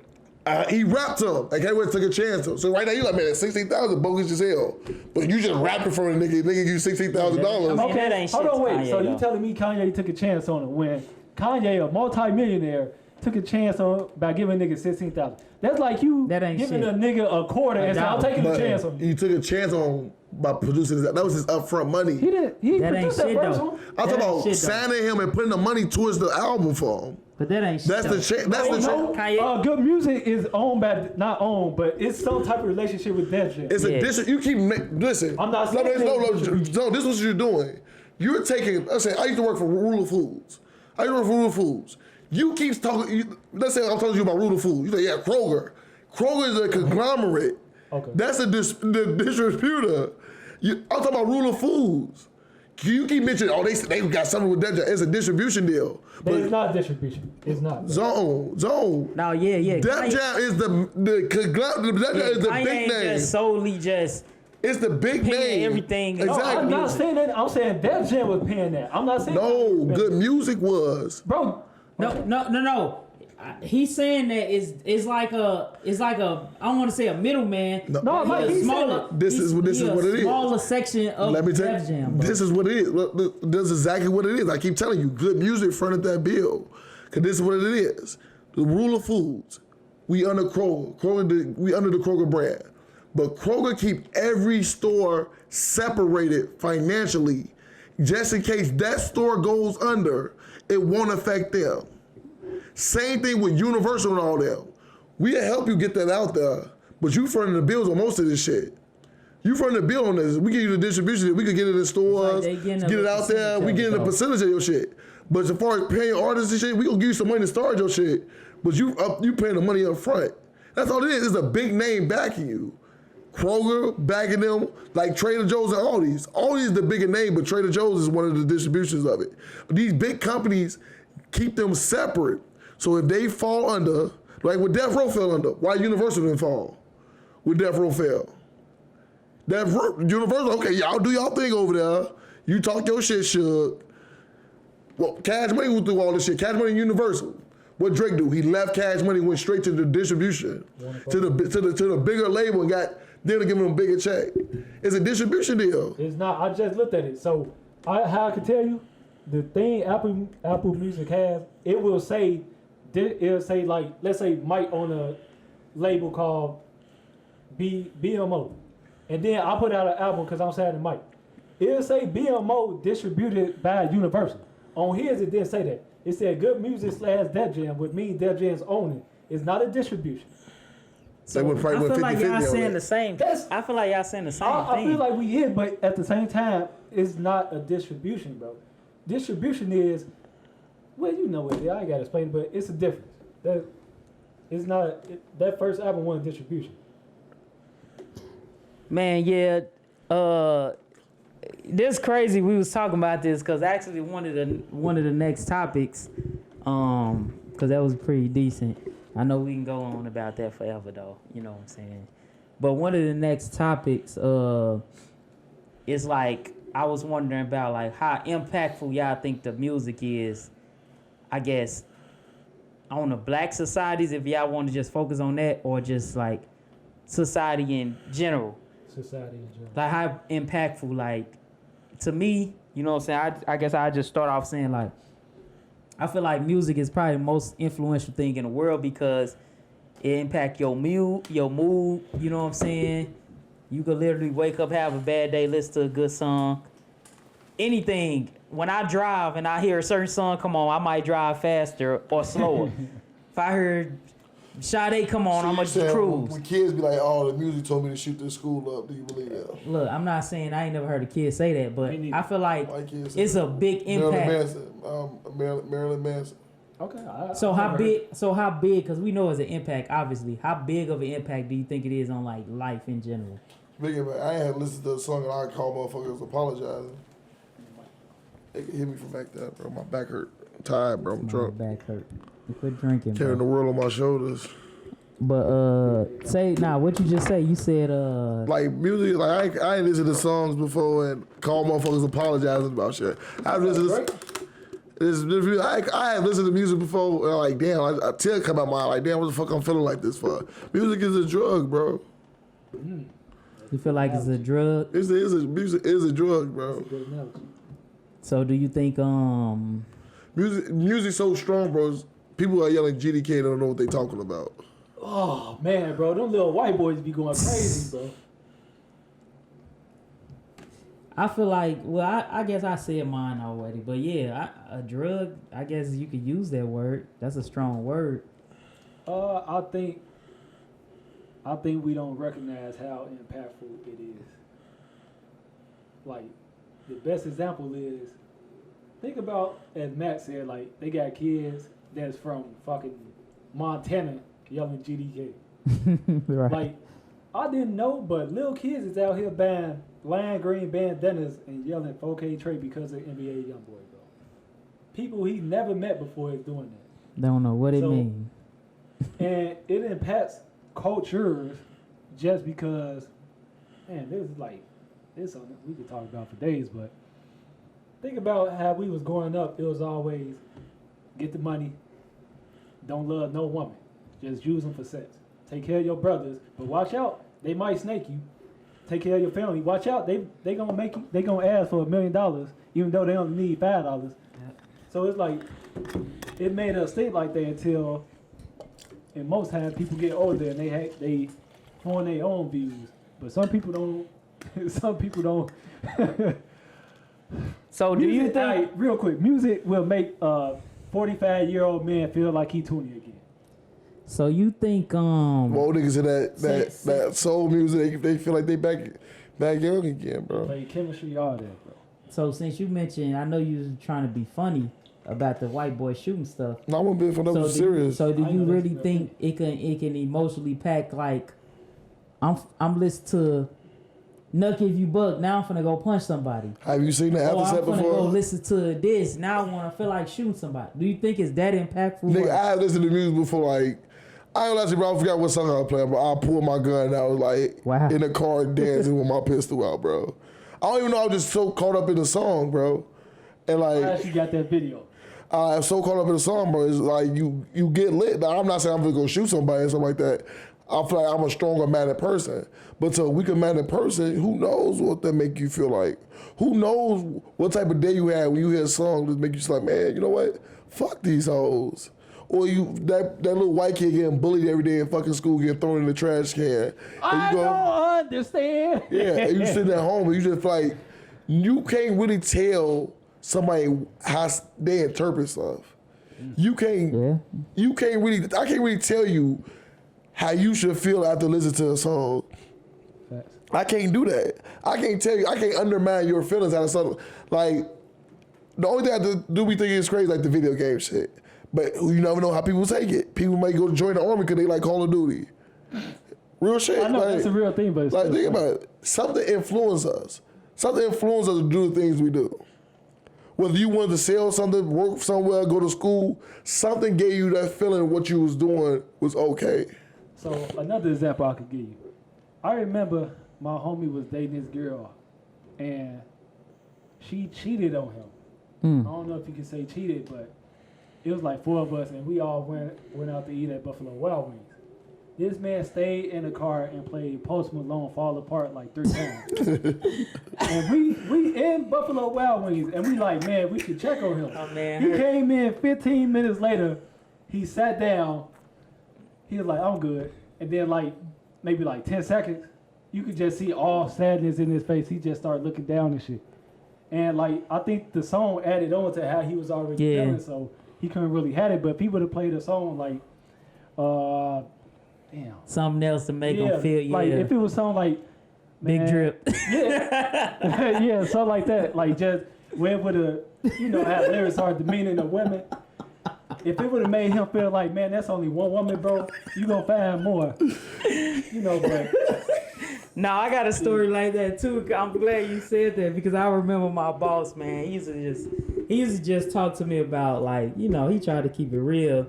He rapped to him. Like Kanye West took a chance on him. So right now you like, man, that $16,000 bogus as hell. But you just rapping for a nigga give you $16,000. Okay, that ain't shit. Hold on, wait. Kanye, so you telling me Kanye took a chance on him when Kanye, a multi-millionaire, took a chance on by giving a nigga 16,000. That's like you That ain't giving shit. a nigga a quarter and saying, I'm taking a But chance on you. you took a chance on by producing this. That was his upfront money. He didn't. He That ain't produced that shit first though. one. I'm That talking ain't about shit, though. signing him and putting the money towards the album for him. But that ain't shit. That's the though. chance. That's the No, chance. Good Music is owned by, not owned, but it's some type of relationship with Def Jam. It's Yeah. a district. You keep listen. I'm not saying No, that- no. This is what you're doing. You're taking. Let's say I used to work for Rule of Foods. You keep talking. Let's say I'm talking to you about Rule of Foods. You say, yeah, Kroger. Kroger is a conglomerate. Okay. That's the distributor. I'm talking about Rule of Foods. You keep mentioning, they got something with Def Jam. It's a distribution deal. But it's not distribution. It's not. Zone. No, yeah. Def Jam is the conglomerate. Def Jam is the Kanye big ain't name. just solely just. It's the big paying name. everything. No, Exactly. I'm not saying that. I'm saying Def Jam was paying that. I'm not saying No, that. Good Music was. Bro, No. He's saying that it's like a I don't want to say a middleman. No, but like he a he's smaller. saying- This is what it is. Smaller section of Let me tell Def Jam. you, this is what it is. Look, this is exactly what it is. I keep telling you, Good Music fronted that bill. Because this is what it is. The Rule of Foods, we under Kroger. We under the Kroger brand. But Kroger keep every store separated financially. Just in case that store goes under, it won't affect them. Same thing with Universal and all them. We'll help you get that out there, but you fronting the bills on most of this shit. You fronting the bill on this. We give you the distribution. We can get it in stores, they getting a get it out there. percentage We of getting it, a though. percentage of your shit. But as far as paying artists and shit, we gonna give you some money to start your shit. But you paying the money up front. That's all it is. It's a big name backing you. Kroger backing them, like Trader Joe's and Aldi's. Aldi's is the bigger name, but Trader Joe's is one of the distributions of it. But these big companies keep them separate. So if they fall under, like what Death Row fell under, why Universal didn't fall? When Death Row fell. Universal, okay, y'all do y'all thing over there. You talk your shit, Suge. Well, Cash Money went through all this shit. Cash Money and Universal. What Drake do? He left Cash Money, went straight to the distribution, to the bigger label, and got them to give him a bigger check. It's a distribution deal. it's not. I just looked at it. So how I can tell you, the thing Apple Music has, it'll say like, let's say Mike on a label called BMO, and then I put out an album because I'm saying Mike. It'll say BMO distributed by Universal. On his, it didn't say that. It said Good Music / Def Jam, which means Def Jam's owning. It's not a distribution. They would probably I went feel like 50-50 y'all on saying that. the same. I feel like y'all saying the same I thing. feel like we is, but at the same time, it's not a distribution, bro. Distribution is, well, you know it. I ain't gotta explain it, but it's a difference. That first album wasn't distribution. Man, yeah. This crazy. We was talking about this because actually one of the next topics, because that was pretty decent. I know we can go on about that forever though. You know what I'm saying? But one of the next topics, is like I was wondering about like how impactful y'all think the music is. I guess on the black societies, if y'all want to just focus on that, or just like society in general. Society in general. Like how impactful, like to me, you know what I'm saying? I guess I just start off saying like I feel like music is probably the most influential thing in the world because it impact your mood, you know what I'm saying? You could literally wake up, have a bad day, listen to a good song. Anything. When I drive and I hear a certain song come on, I might drive faster or slower. If I heard Sade come on, I'm So you gonna saying cruise. when kids be like, oh, the music told me to shoot this school up, do you believe that? Look, I'm not saying I ain't never heard a kid say that, but Me neither. I feel like White kids say it's a big Marilyn impact. Manson. Marilyn Manson. Okay. So how big? Because we know it's an impact, obviously. How big of an impact do you think it is on like life in general? Speaking of, I ain't had listened to the song and I call motherfuckers apologizing. They can hit me from back there, bro. My back hurt. I'm tired, bro. I'm My drunk. back hurt. Quit drinking, Carrying the bro. world on my shoulders. But say what you just say? You said Like music, like I ain't listened to songs before and call motherfuckers apologizing about shit. I've listened to I have listened to music before and like damn, I tear come out my eye, like damn, what the fuck I'm feeling like this for? Music is a drug, bro. you feel like it's a drug. Music is a drug, bro. Good analogy. So do you think Music so strong, bro. People are yelling GDK don't know what they talking about. Oh man, bro, them little white boys be going crazy, bro. I feel like, well, I guess I said mine already, but yeah, a drug, I guess you could use that word. That's a strong word. I think we don't recognize how impactful it is. Like, the best example is, think about, as Matt said, like, they got kids that's from fucking Montana yelling GDK. Right. Like, I didn't know, but little kids is out here buying lime green bandanas and yelling 4K Trey because of NBA YoungBoy, bro. People he never met before is doing that. Don't know what it means. And it impacts cultures just because, man, this is something we could talk about for days, but think about how we was growing up. It was always get the money, don't love no woman, just use them for sex. Take care of your brothers, but watch out, they might snake you. Take care of your family, watch out, they gonna make you, they gonna ask for $1 million, even though they only need $5. Yeah. So it's like, it made us think like that until, and most times people get older and they form their own views, but some people don't. Some people don't. So do you think, real quick, music will make a 45-year-old man feel like he 20 again? So you think old niggas in that soul music, they feel like they back young again, bro. Like chemistry, all that, bro. So since you mentioned, I know you was trying to be funny about the white boy shooting stuff. No, I'm gonna be for them serious. So do you really think it can emotionally pack, like, I'm listening to Nuck If You Buck, now I'm finna go punch somebody. Have you seen the episode before? I'm finna go listen to this, now I wanna feel like shooting somebody. Do you think it's that impactful? Nigga, I have listened to music before, like, I ain't actually, bro, I forgot what song I was playing, but I pulled my gun and I was like in the car dancing with my pistol out, bro. I don't even know, I was just so caught up in the song, bro. And like, I actually got that video. I'm so caught up in the song, bro. It's like you get lit. Now, I'm not saying I'm gonna go shoot somebody or something like that. I feel like I'm a stronger, minded person. But to a weaker minded person, who knows what that make you feel like? Who knows what type of day you had when you hear a song that make you just like, man, you know what? Fuck these hoes. Or you that little white kid getting bullied every day in fucking school, getting thrown in the trash can. I don't understand. Yeah, and you sitting at home and you just like, you can't really tell somebody how they interpret stuff. You can't really, I can't really tell you how you should feel after listening to a song. Facts. I can't do that. I can't tell you, I can't undermine your feelings out of something. Like, the only thing I do we think is crazy, like the video game shit. But you never know how people take it. People might go to join the army because they like Call of Duty. Real shit. I know, like, that's a real thing, but it's like, think about it. Something influences us. Something influences us to do the things we do. Whether you wanted to sell something, work somewhere, go to school, something gave you that feeling what you was doing was okay. So another example I could give you. I remember my homie was dating this girl, and she cheated on him. I don't know if you can say cheated, but it was like 4 of us, and we all went out to eat at Buffalo Wild Wings. This man stayed in the car and played Post Malone Fall Apart like 3 times. And we in Buffalo Wild Wings, and we like, man, we should check on him. Oh, man. He came in 15 minutes later. He sat down. He was like, I'm good. And then like maybe like 10 seconds, you could just see all sadness in his face. He just started looking down and shit. And like, I think the song added on to how he was already feeling, so he couldn't really have it. But people that played the song like, damn. Something else to make them feel, like if it was something like, man, Big Drip. Yeah, yeah, something like that. Like just where would have lyrics are demeaning of women. If it would have made him feel like, man, that's only one woman, bro, you gonna find more. But. No, I got a story like that too. I'm glad you said that because I remember my boss, man. He used to just talk to me about, like, he tried to keep it real.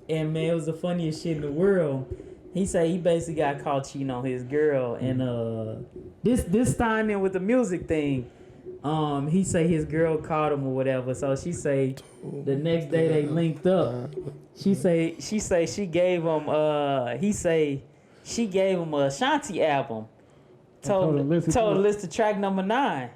And man, it was the funniest shit in the world. He said he basically got caught cheating on his girl, and this tying in with the music thing. He say his girl called him or whatever. So she say the next day they linked up. She say she gave him she gave him a Ashanti album. Told him to listen to track number 9.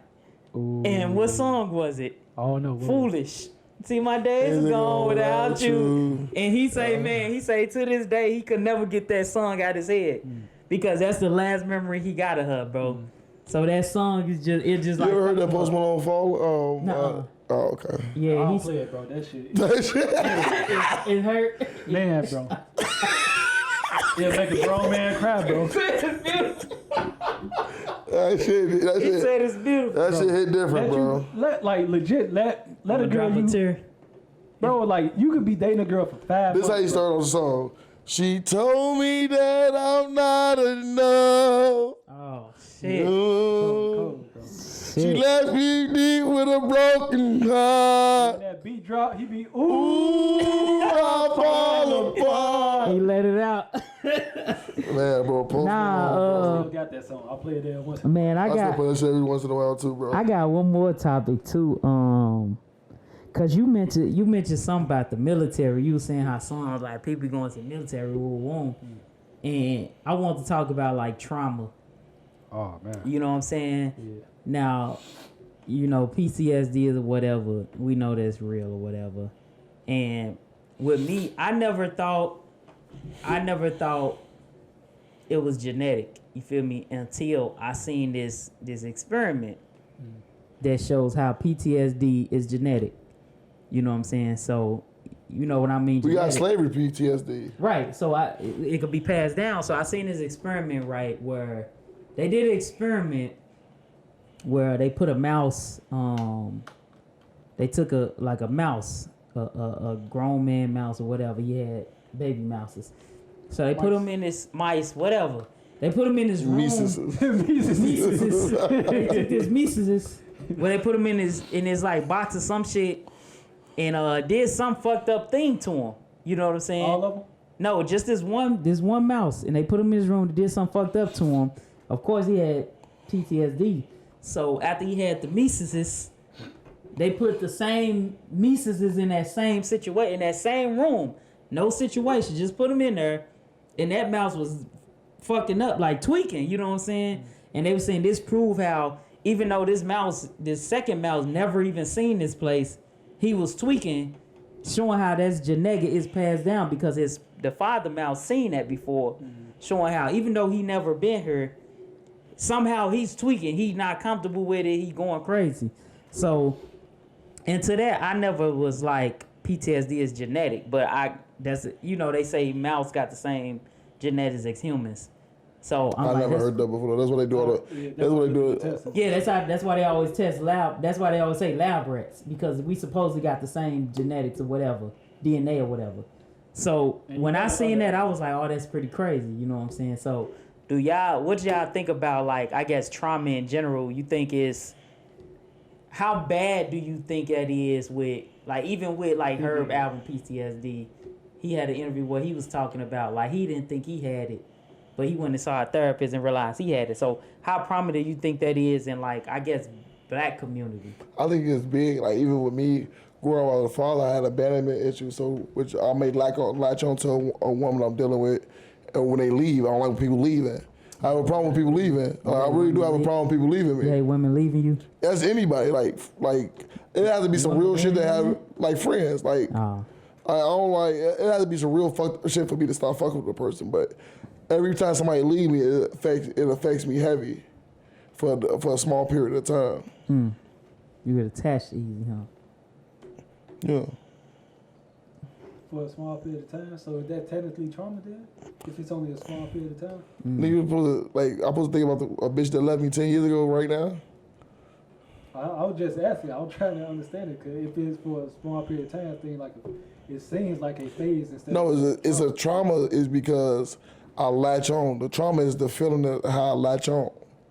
Ooh. And what song was it? Oh no. Foolish. See, my days are gone without you. And he say, man, he say to this day he could never get that song out his head because that's the last memory he got of her, bro. So that song is just You like. ever heard that Post Malone Fall? Oh, okay. Yeah, I don't play it, bro. That shit. It hurt. Man, bro. Yeah, make a grown man cry, bro. That shit. He said it's beautiful. That shit hit different, bro. Let a girl you, bro. Like you could be dating a girl for 5 months. This how you start on the song. She told me that I'm not enough. Oh shit. Cold, bro. She left me deep with a broken heart. When that beat drop, he be Ooh, I fall apart. He let it out. Man, bro, Post I still got that song. I'll play it there once. Man, I still play that shit every once in a while too, bro. I got one more topic too. Cause you mentioned something about the military. You were saying how songs like people going to the military will want, and I want to talk about like trauma. Oh man. You know what I'm saying? Yeah. Now, you know, PTSD or whatever, we know that's real or whatever. And with me, I never thought it was genetic. You feel me? Until I seen this experiment that shows how PTSD is genetic. You know what I'm saying? So, you know what I mean? We got genetic. slavery PTSD. Right. So it could be passed down. So I seen this experiment, right, where they did an experiment where they put a mouse, they took a mouse, a grown man mouse or whatever. He had baby mouses. So they put them in this whatever. They put them in this room. Mises. They took this Mises, where they put him in his like box or some shit, and did some fucked up thing to him. You know what I'm saying? All of them? No, just this one mouse, and they put him in his room. Did something fucked up to him. Of course, he had PTSD. So after he had the Mises, they put the same Mises in that same situation, in that same room. No situation, just put him in there, and that mouse was fucking up, like tweaking. You know what I'm saying? And they were saying this proved how, even though this second mouse never even seen this place, he was tweaking, showing how that's genetic is passed down because the father mouse seen that before, showing how even though he never been here, somehow he's tweaking. He's not comfortable with it. He's going crazy. So, and to that, I never was like PTSD is genetic, but they say mouse got the same genetics as humans. So I never heard that before. That's what they do. That's what they do. Yeah, that's why they always test lab. That's why they always say lab rats, because we supposedly got the same genetics or whatever, DNA or whatever. So when I seen that, I was like, oh, that's pretty crazy. You know what I'm saying? So what y'all think about, like, I guess trauma in general? You think how bad do you think that is with, like, even with like Herb album PTSD? He had an interview where he was talking about like he didn't think he had it, but he went and saw a therapist and realized he had it. So how prominent do you think that is in, like, I guess, black community? I think it's big. Like, even with me growing up with a father, I had abandonment issues, so which I may latch on to a woman I'm dealing with, and when they leave, I don't like when people leaving. I have a problem with people leaving. I really do have a problem with people leaving me. You hate women leaving you? That's anybody. Like it has to be some real shit that have, like, friends. Like, I don't like, it has to be some real fucked shit for me to stop fucking with a person. But every time somebody leave me, it affects me heavy for a small period of time. You get attached easy, huh? Yeah. For a small period of time, so is that technically trauma then? If it's only a small period of time? Nigga, I'm supposed to think about a bitch that left me 10 years ago right now? I was just asking. I was trying to understand it, because if it's for a small period of time, thing like it seems like a phase instead. No, it's a trauma is because I latch on. The trauma is the feeling of how I latch on.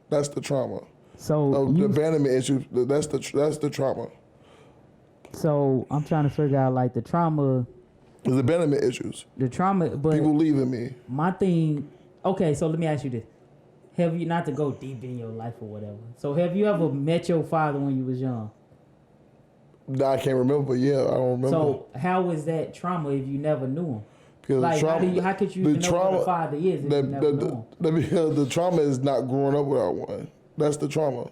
That's the trauma. So the abandonment issue. That's the trauma. So I'm trying to figure out, like, the trauma. There's abandonment issues. The trauma, but people leaving me. My thing. Okay, so let me ask you this: have you, not to go deep in your life or whatever? So have you ever met your father when you was young? No, I can't remember, but yeah, I don't remember. So how was that trauma if you never knew him? Because like, how could you know what a father is if you never knew him? Because the trauma is not growing up without one. That's the trauma.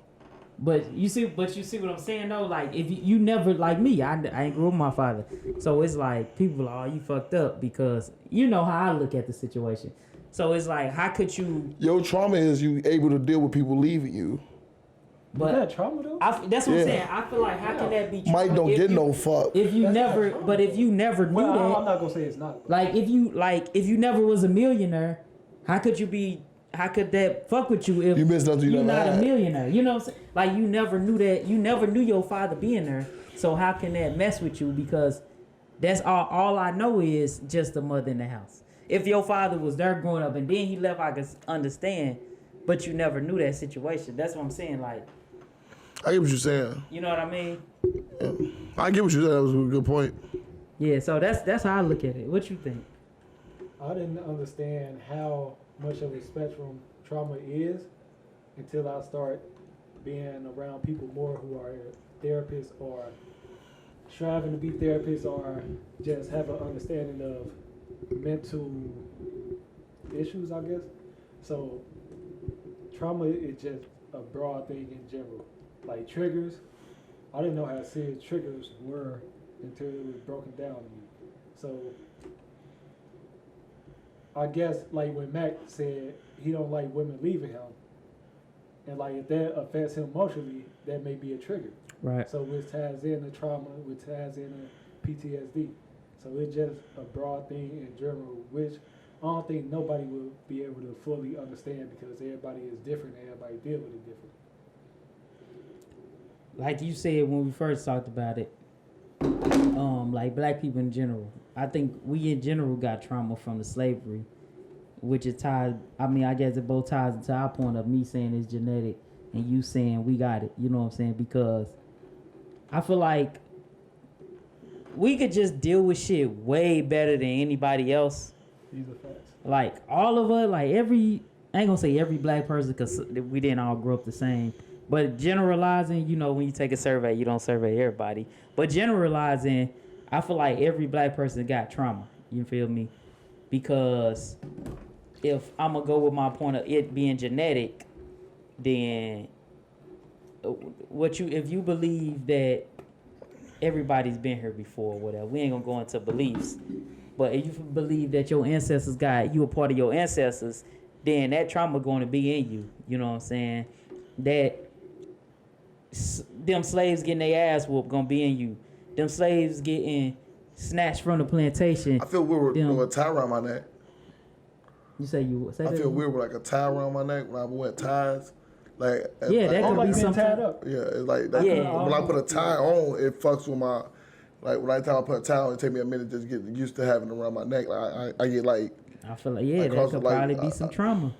But you see what I'm saying though. Like if you never like me, I ain't grew up with my father, so it's like people are, you fucked up because you know how I look at the situation. So it's like, how could you? Your trauma is you able to deal with people leaving you. But is that trauma though? that's what I'm saying. I feel like how can that be? Trauma Mike don't if get you, no fuck. If you That's never, not trauma. but if you never knew Well, that, I'm not gonna say it's not. like if you never was a millionaire, how could you be? How could that fuck with you if You missed nothing you you're never not a had. millionaire? You know what I'm saying? Like you never knew that. You never knew your father being there. So how can that mess with you? Because that's all I know is just the mother in the house. If your father was there growing up and then he left, I could understand. But you never knew that situation. That's what I'm saying. Like, I get what you're saying. you know what I mean? Yeah. I get what you said. That was a good point. Yeah. So that's how I look at it. What you think? I didn't understand how much of a spectrum trauma is until I start being around people more who are therapists or striving to be therapists or just have an understanding of mental issues, I guess. So trauma is just a broad thing in general. Like triggers, I didn't know how serious triggers were until it was broken down to me. So I guess like when Mac said he don't like women leaving him, and like if that affects him emotionally, that may be a trigger. Right. So which ties in the trauma, which ties in the PTSD. So it's just a broad thing in general, which I don't think nobody will be able to fully understand because everybody is different and everybody deal with it different. Like you said when we first talked about it, like black people in general, I think we in general got trauma from the slavery, which is tied. I mean, I guess it both ties into our point of me saying it's genetic and you saying we got it. You know what I'm saying? Because I feel like we could just deal with shit way better than anybody else. These are facts. Like all of us, like I ain't gonna say every black person because we didn't all grow up the same. But generalizing, you know, when you take a survey, you don't survey everybody. But generalizing, I feel like every black person got trauma. You feel me? Because if I'm gonna go with my point of it being genetic, then if you believe that everybody's been here before or whatever, we ain't gonna go into beliefs. But if you believe that your ancestors you a part of your ancestors, then that trauma going to be in you. You know what I'm saying? That them slaves getting their ass whooped gonna be in you. Them slaves getting snatched from the plantation. I feel weird with a tie around my neck. You say I feel weird with like a tie around my neck when I wear ties. Like yeah, like, that could like be being something. tied up. yeah, it's like that. Yeah. When I put a tie on, it fucks with my. Like when I put a tie on, it take me a minute just to get used to having it around my neck. Like I get like. I feel like Like, that could like, probably be some trauma.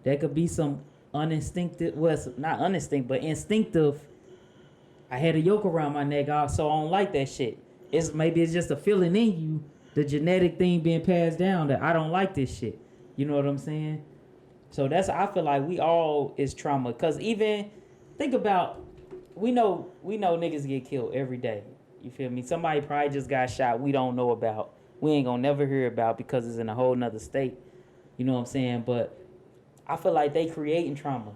That could be some uninstinctive. Well, it's not uninstinctive, but instinctive. I had a yoke around my neck, so I don't like that shit. Maybe it's just a feeling in you, the genetic thing being passed down that I don't like this shit. You know what I'm saying? So I feel like we all is trauma. Cause even think about, we know niggas get killed every day. You feel me? Somebody probably just got shot we don't know about. We ain't gonna never hear about because it's in a whole nother state. You know what I'm saying? But I feel like they creating trauma.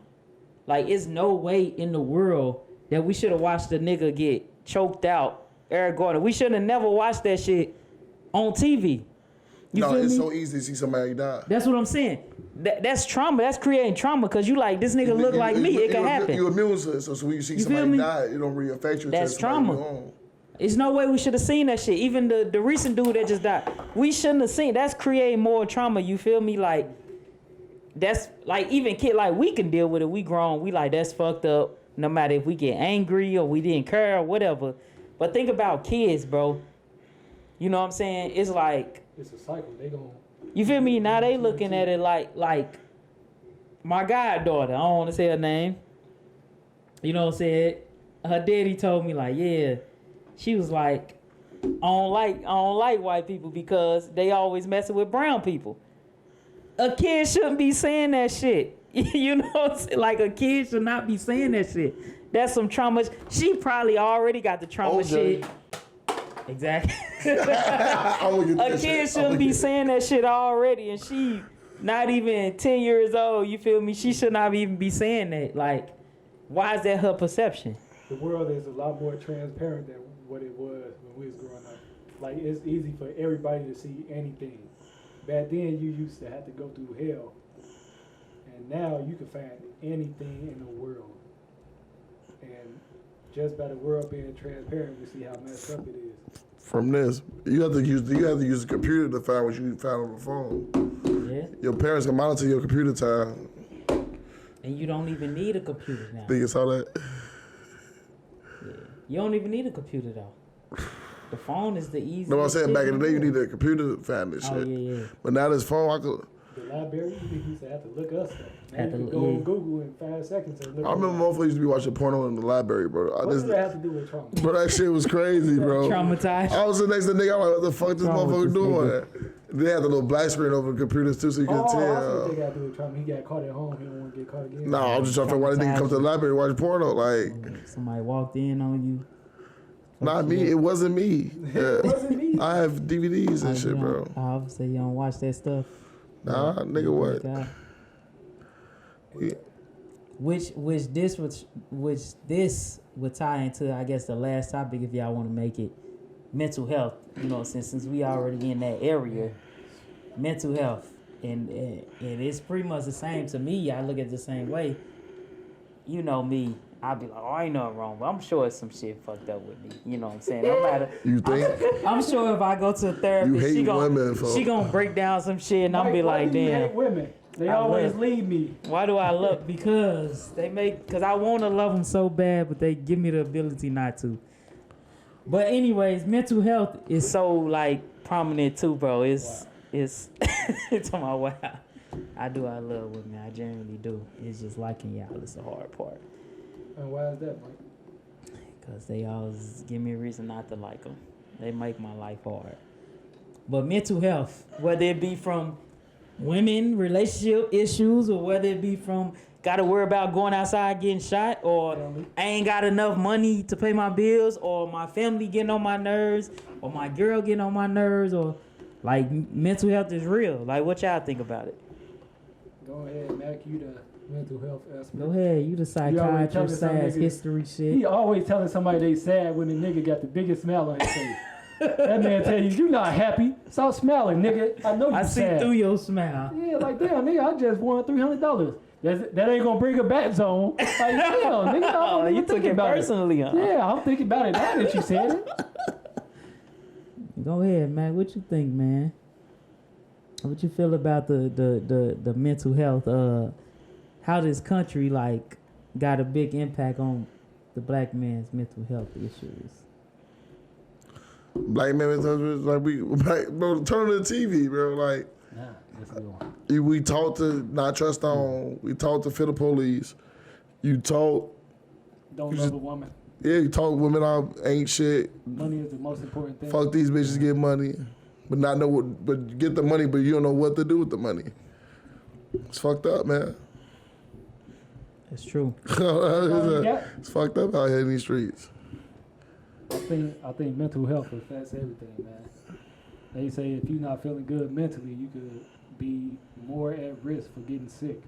Like it's no way in the world that we should have watched the nigga get choked out, Eric Gordon. We shouldn't have never watched that shit on TV. You feel It's me? so easy to see somebody die. That's what I'm saying. That's trauma. That's creating trauma because you like, this nigga look like me. It can happen. You're immune to it, so when you see You feel somebody me? die, it don't really affect you. That's until somebody trauma. go home. There's no way we should have seen that shit. Even the recent dude that just died, we shouldn't have seen. That's creating more trauma. You feel me? Like that's like even kid like we can deal with it. We grown. We like that's fucked up. No matter if we get angry or we didn't care or whatever. But think about kids, bro. You know what I'm saying? It's like It's a cycle. They gon' you feel me? Now they looking at it like my goddaughter. I don't want to say her name. You know what I'm saying? Her daddy told me like, yeah. She was like, I don't like white people because they always messing with brown people. A kid shouldn't be saying that shit. You know what I'm saying? Like a kid should not be saying that shit. That's some trauma. She probably already got the trauma shit. Exactly. A kid shouldn't be saying that shit already, and she not even 10 years old. You feel me? She should not even be saying that. Like, Why is that her perception? The world is a lot more transparent than what it was when we was growing up. Like, it's easy for everybody to see anything. Back then, you used to have to go through hell. And now you can find anything in the world. And just by the world being transparent, we see how messed up it is. From this, you have to use a computer to find what you found on the phone. Yeah. Your parents can monitor your computer time. And you don't even need a computer now. Think you saw that? Yeah. You don't even need a computer though. The phone is the easiest. No, I'm saying shit back in the day, you do. needed a computer to find this Oh shit. yeah. But now this phone, I could. The library, you used to have to look us stuff. Now Had you to can look- go yeah. on Google in 5 seconds and look I remember up. motherfuckers used to be watching porno in the library, bro. What does that have to do with trauma? Bro, that shit was crazy, bro. Traumatized. I was the next to the nigga, I'm like, what the fuck this Wrong with motherfucker this doing? They had the little black screen over the computers too, so you Oh, could I see what tell. they got to do with trauma. He got caught at home. He don't want to get caught again. Nah, I'm just trying to figure out why the nigga come to the library and watch porno. Like, Somebody walked in on you. not me. It wasn't me. It wasn't me. I have DVDs and Oh, shit, you bro. don't- obviously you don't watch that stuff. Nah, nigga, what? God. Yeah. Which this would tie into, I guess, the last topic if y'all want to make it mental health. You know, since we already in that area, mental health, and it's pretty much the same to me. I look at it the same way. You know me, I'll be like, oh, I ain't nothing wrong, but I'm sure some shit fucked up with me. You know what I'm saying? No matter. You think? I'm sure if I go to a You therapist, hate women, she gonna break down some shit, and I'll be Why like, do you damn. hate women? They I always love- leave me. Why do I love? Because I want to love them so bad, but they give me the ability not to. But anyways, mental health is so like prominent too, bro. It's it's on my wow. I love women. I genuinely do. It's just liking y'all. It's the hard part. And why is that, Mike? Because they always give me a reason not to like them. They make my life hard. But mental health, whether it be from women, relationship issues, or whether it be from got to worry about going outside getting shot, or I ain't got enough money to pay my bills, or my family getting on my nerves, or my girl getting on my nerves, or like mental health is real. Like, what y'all think about it? Go ahead, Mac. You the mental health expert. Go ahead, you the You always telling psychiatrist, some science, niggas- history shit. He always telling somebody they sad when the nigga got the biggest smile on his face. That man tell you not happy. Stop smiling, nigga. I know you I see sad. through your smile. Yeah, like damn, nigga, I just won $300. That ain't gonna bring a back zone. Like damn, nigga, I Oh, wasn't you even took thinking it about personally, huh? Yeah, I'm thinking about it now that you said it. Go ahead, man. What you think, man? What you feel about the mental health? How this country like got a big impact on the black man's mental health issues? Black men, like bro, turn on the TV, bro. Like, Nah, that's a good one. we taught to not trust on. We taught to fear the police. You taught, Don't love a woman. yeah, you taught women out ain't shit. Money is the most important thing. Fuck these bitches, get money, but not know what, but get the money, but you don't know what to do with the money. It's fucked up, man. It's true. It's fucked up out here in these streets. I think mental health affects everything, man. They say if you're not feeling good mentally, you could be more at risk for getting sick.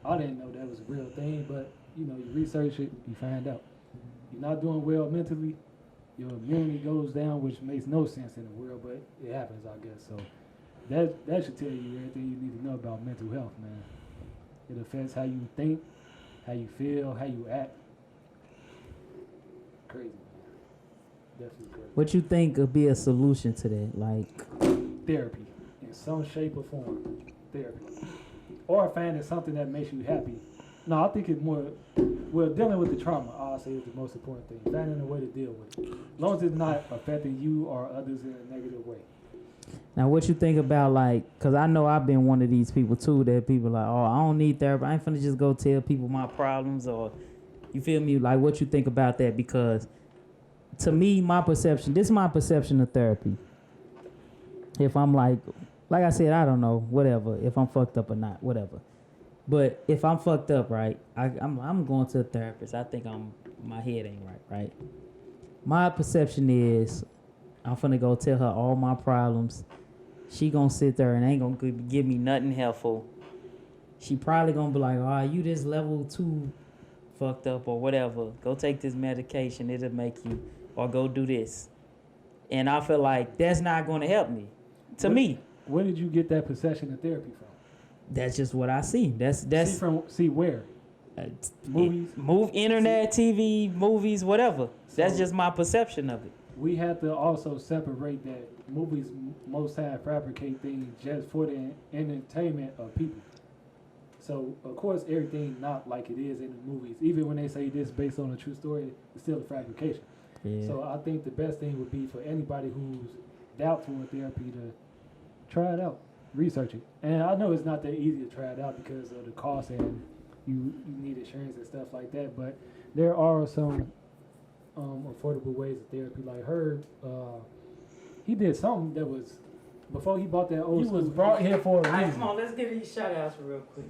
I didn't know that was a real thing, but you know, you research it, you find out. You're not doing well mentally, your immunity goes down, which makes no sense in the world, but it happens, I guess. So that should tell you everything you need to know about mental health, man. It affects how you think, how you feel, how you act. Crazy, man. Definitely crazy. What you think could be a solution to that? Like, Therapy in some shape or form. Therapy. Or finding something that makes you happy. No, I think it's more, well, dealing with the trauma, I'll say is the most important thing. Finding a way to deal with it. As long as it's not affecting you or others in a negative way. now what you think about like? Cause I know I've been one of these people too. That people like, oh, I don't need therapy. I ain't finna just go tell people my problems, or you feel me? Like, what you think about that? Because to me, this is my perception of therapy. If I'm like I said, I don't know, whatever. If I'm fucked up or not, whatever. But if I'm fucked up, right, I'm going to a therapist. I think my head ain't right. My perception is I'm finna go tell her all my problems. She gonna sit there and ain't gonna give me nothing helpful. She probably gonna be like, oh, you this level 2 fucked up or whatever. Go take this medication. It'll make you, or go do this. And I feel like that's not going to help me. To me. Where did you get that perception of therapy from? That's just what I see. That's see where? Movies, internet, TV, movies, whatever. That's just my perception of it. We have to also separate that movies most times fabricate things just for the entertainment of people. So of course everything not like it is in the movies. Even when they say this based on a true story, it's still a fabrication. Yeah. So I think the best thing would be for anybody who's doubtful in therapy to try it out, research it. And I know it's not that easy to try it out because of the cost and you need insurance and stuff like that. But there are some affordable ways of therapy. Like Herb, he did something that was before he bought that old. He was brought here for a reason. All right, come on, let's give these shout outs real quick.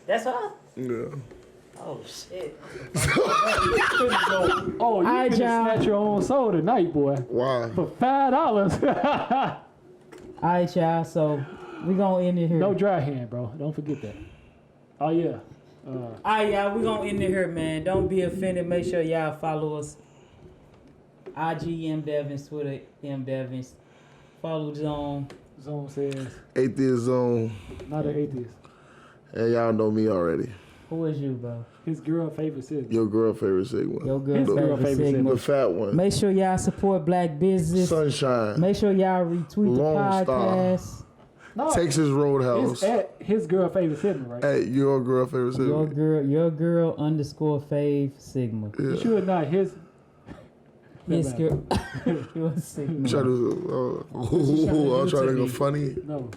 That's all? Yeah. Oh, shit. Oh, you can snatch your own soul tonight, boy. Why? For $5. All right, y'all. So we gonna end it here. No dry hand, bro. Don't forget that. Oh yeah. All right, y'all. We gonna end it here, man. Don't be offended. Make sure y'all follow us. IG M Devins, Twitter M Devins. Follow Zone. Zone says. Atheist Zone. Not an atheist. And y'all know me already. Who is you, bro? His girl favorite Sigma. Your girl favorite Sigma. Your girl favorite Sigma. The fat one. Make sure y'all support black business. Sunshine. Make sure y'all retweet Lone the podcast. No, Texas Roadhouse. It's at his girl favorite Sigma, right? At your girl favorite Sigma. Your girl _fave Sigma. Yeah. You sure not his girl. Your Sigma. I'm trying to go funny. No.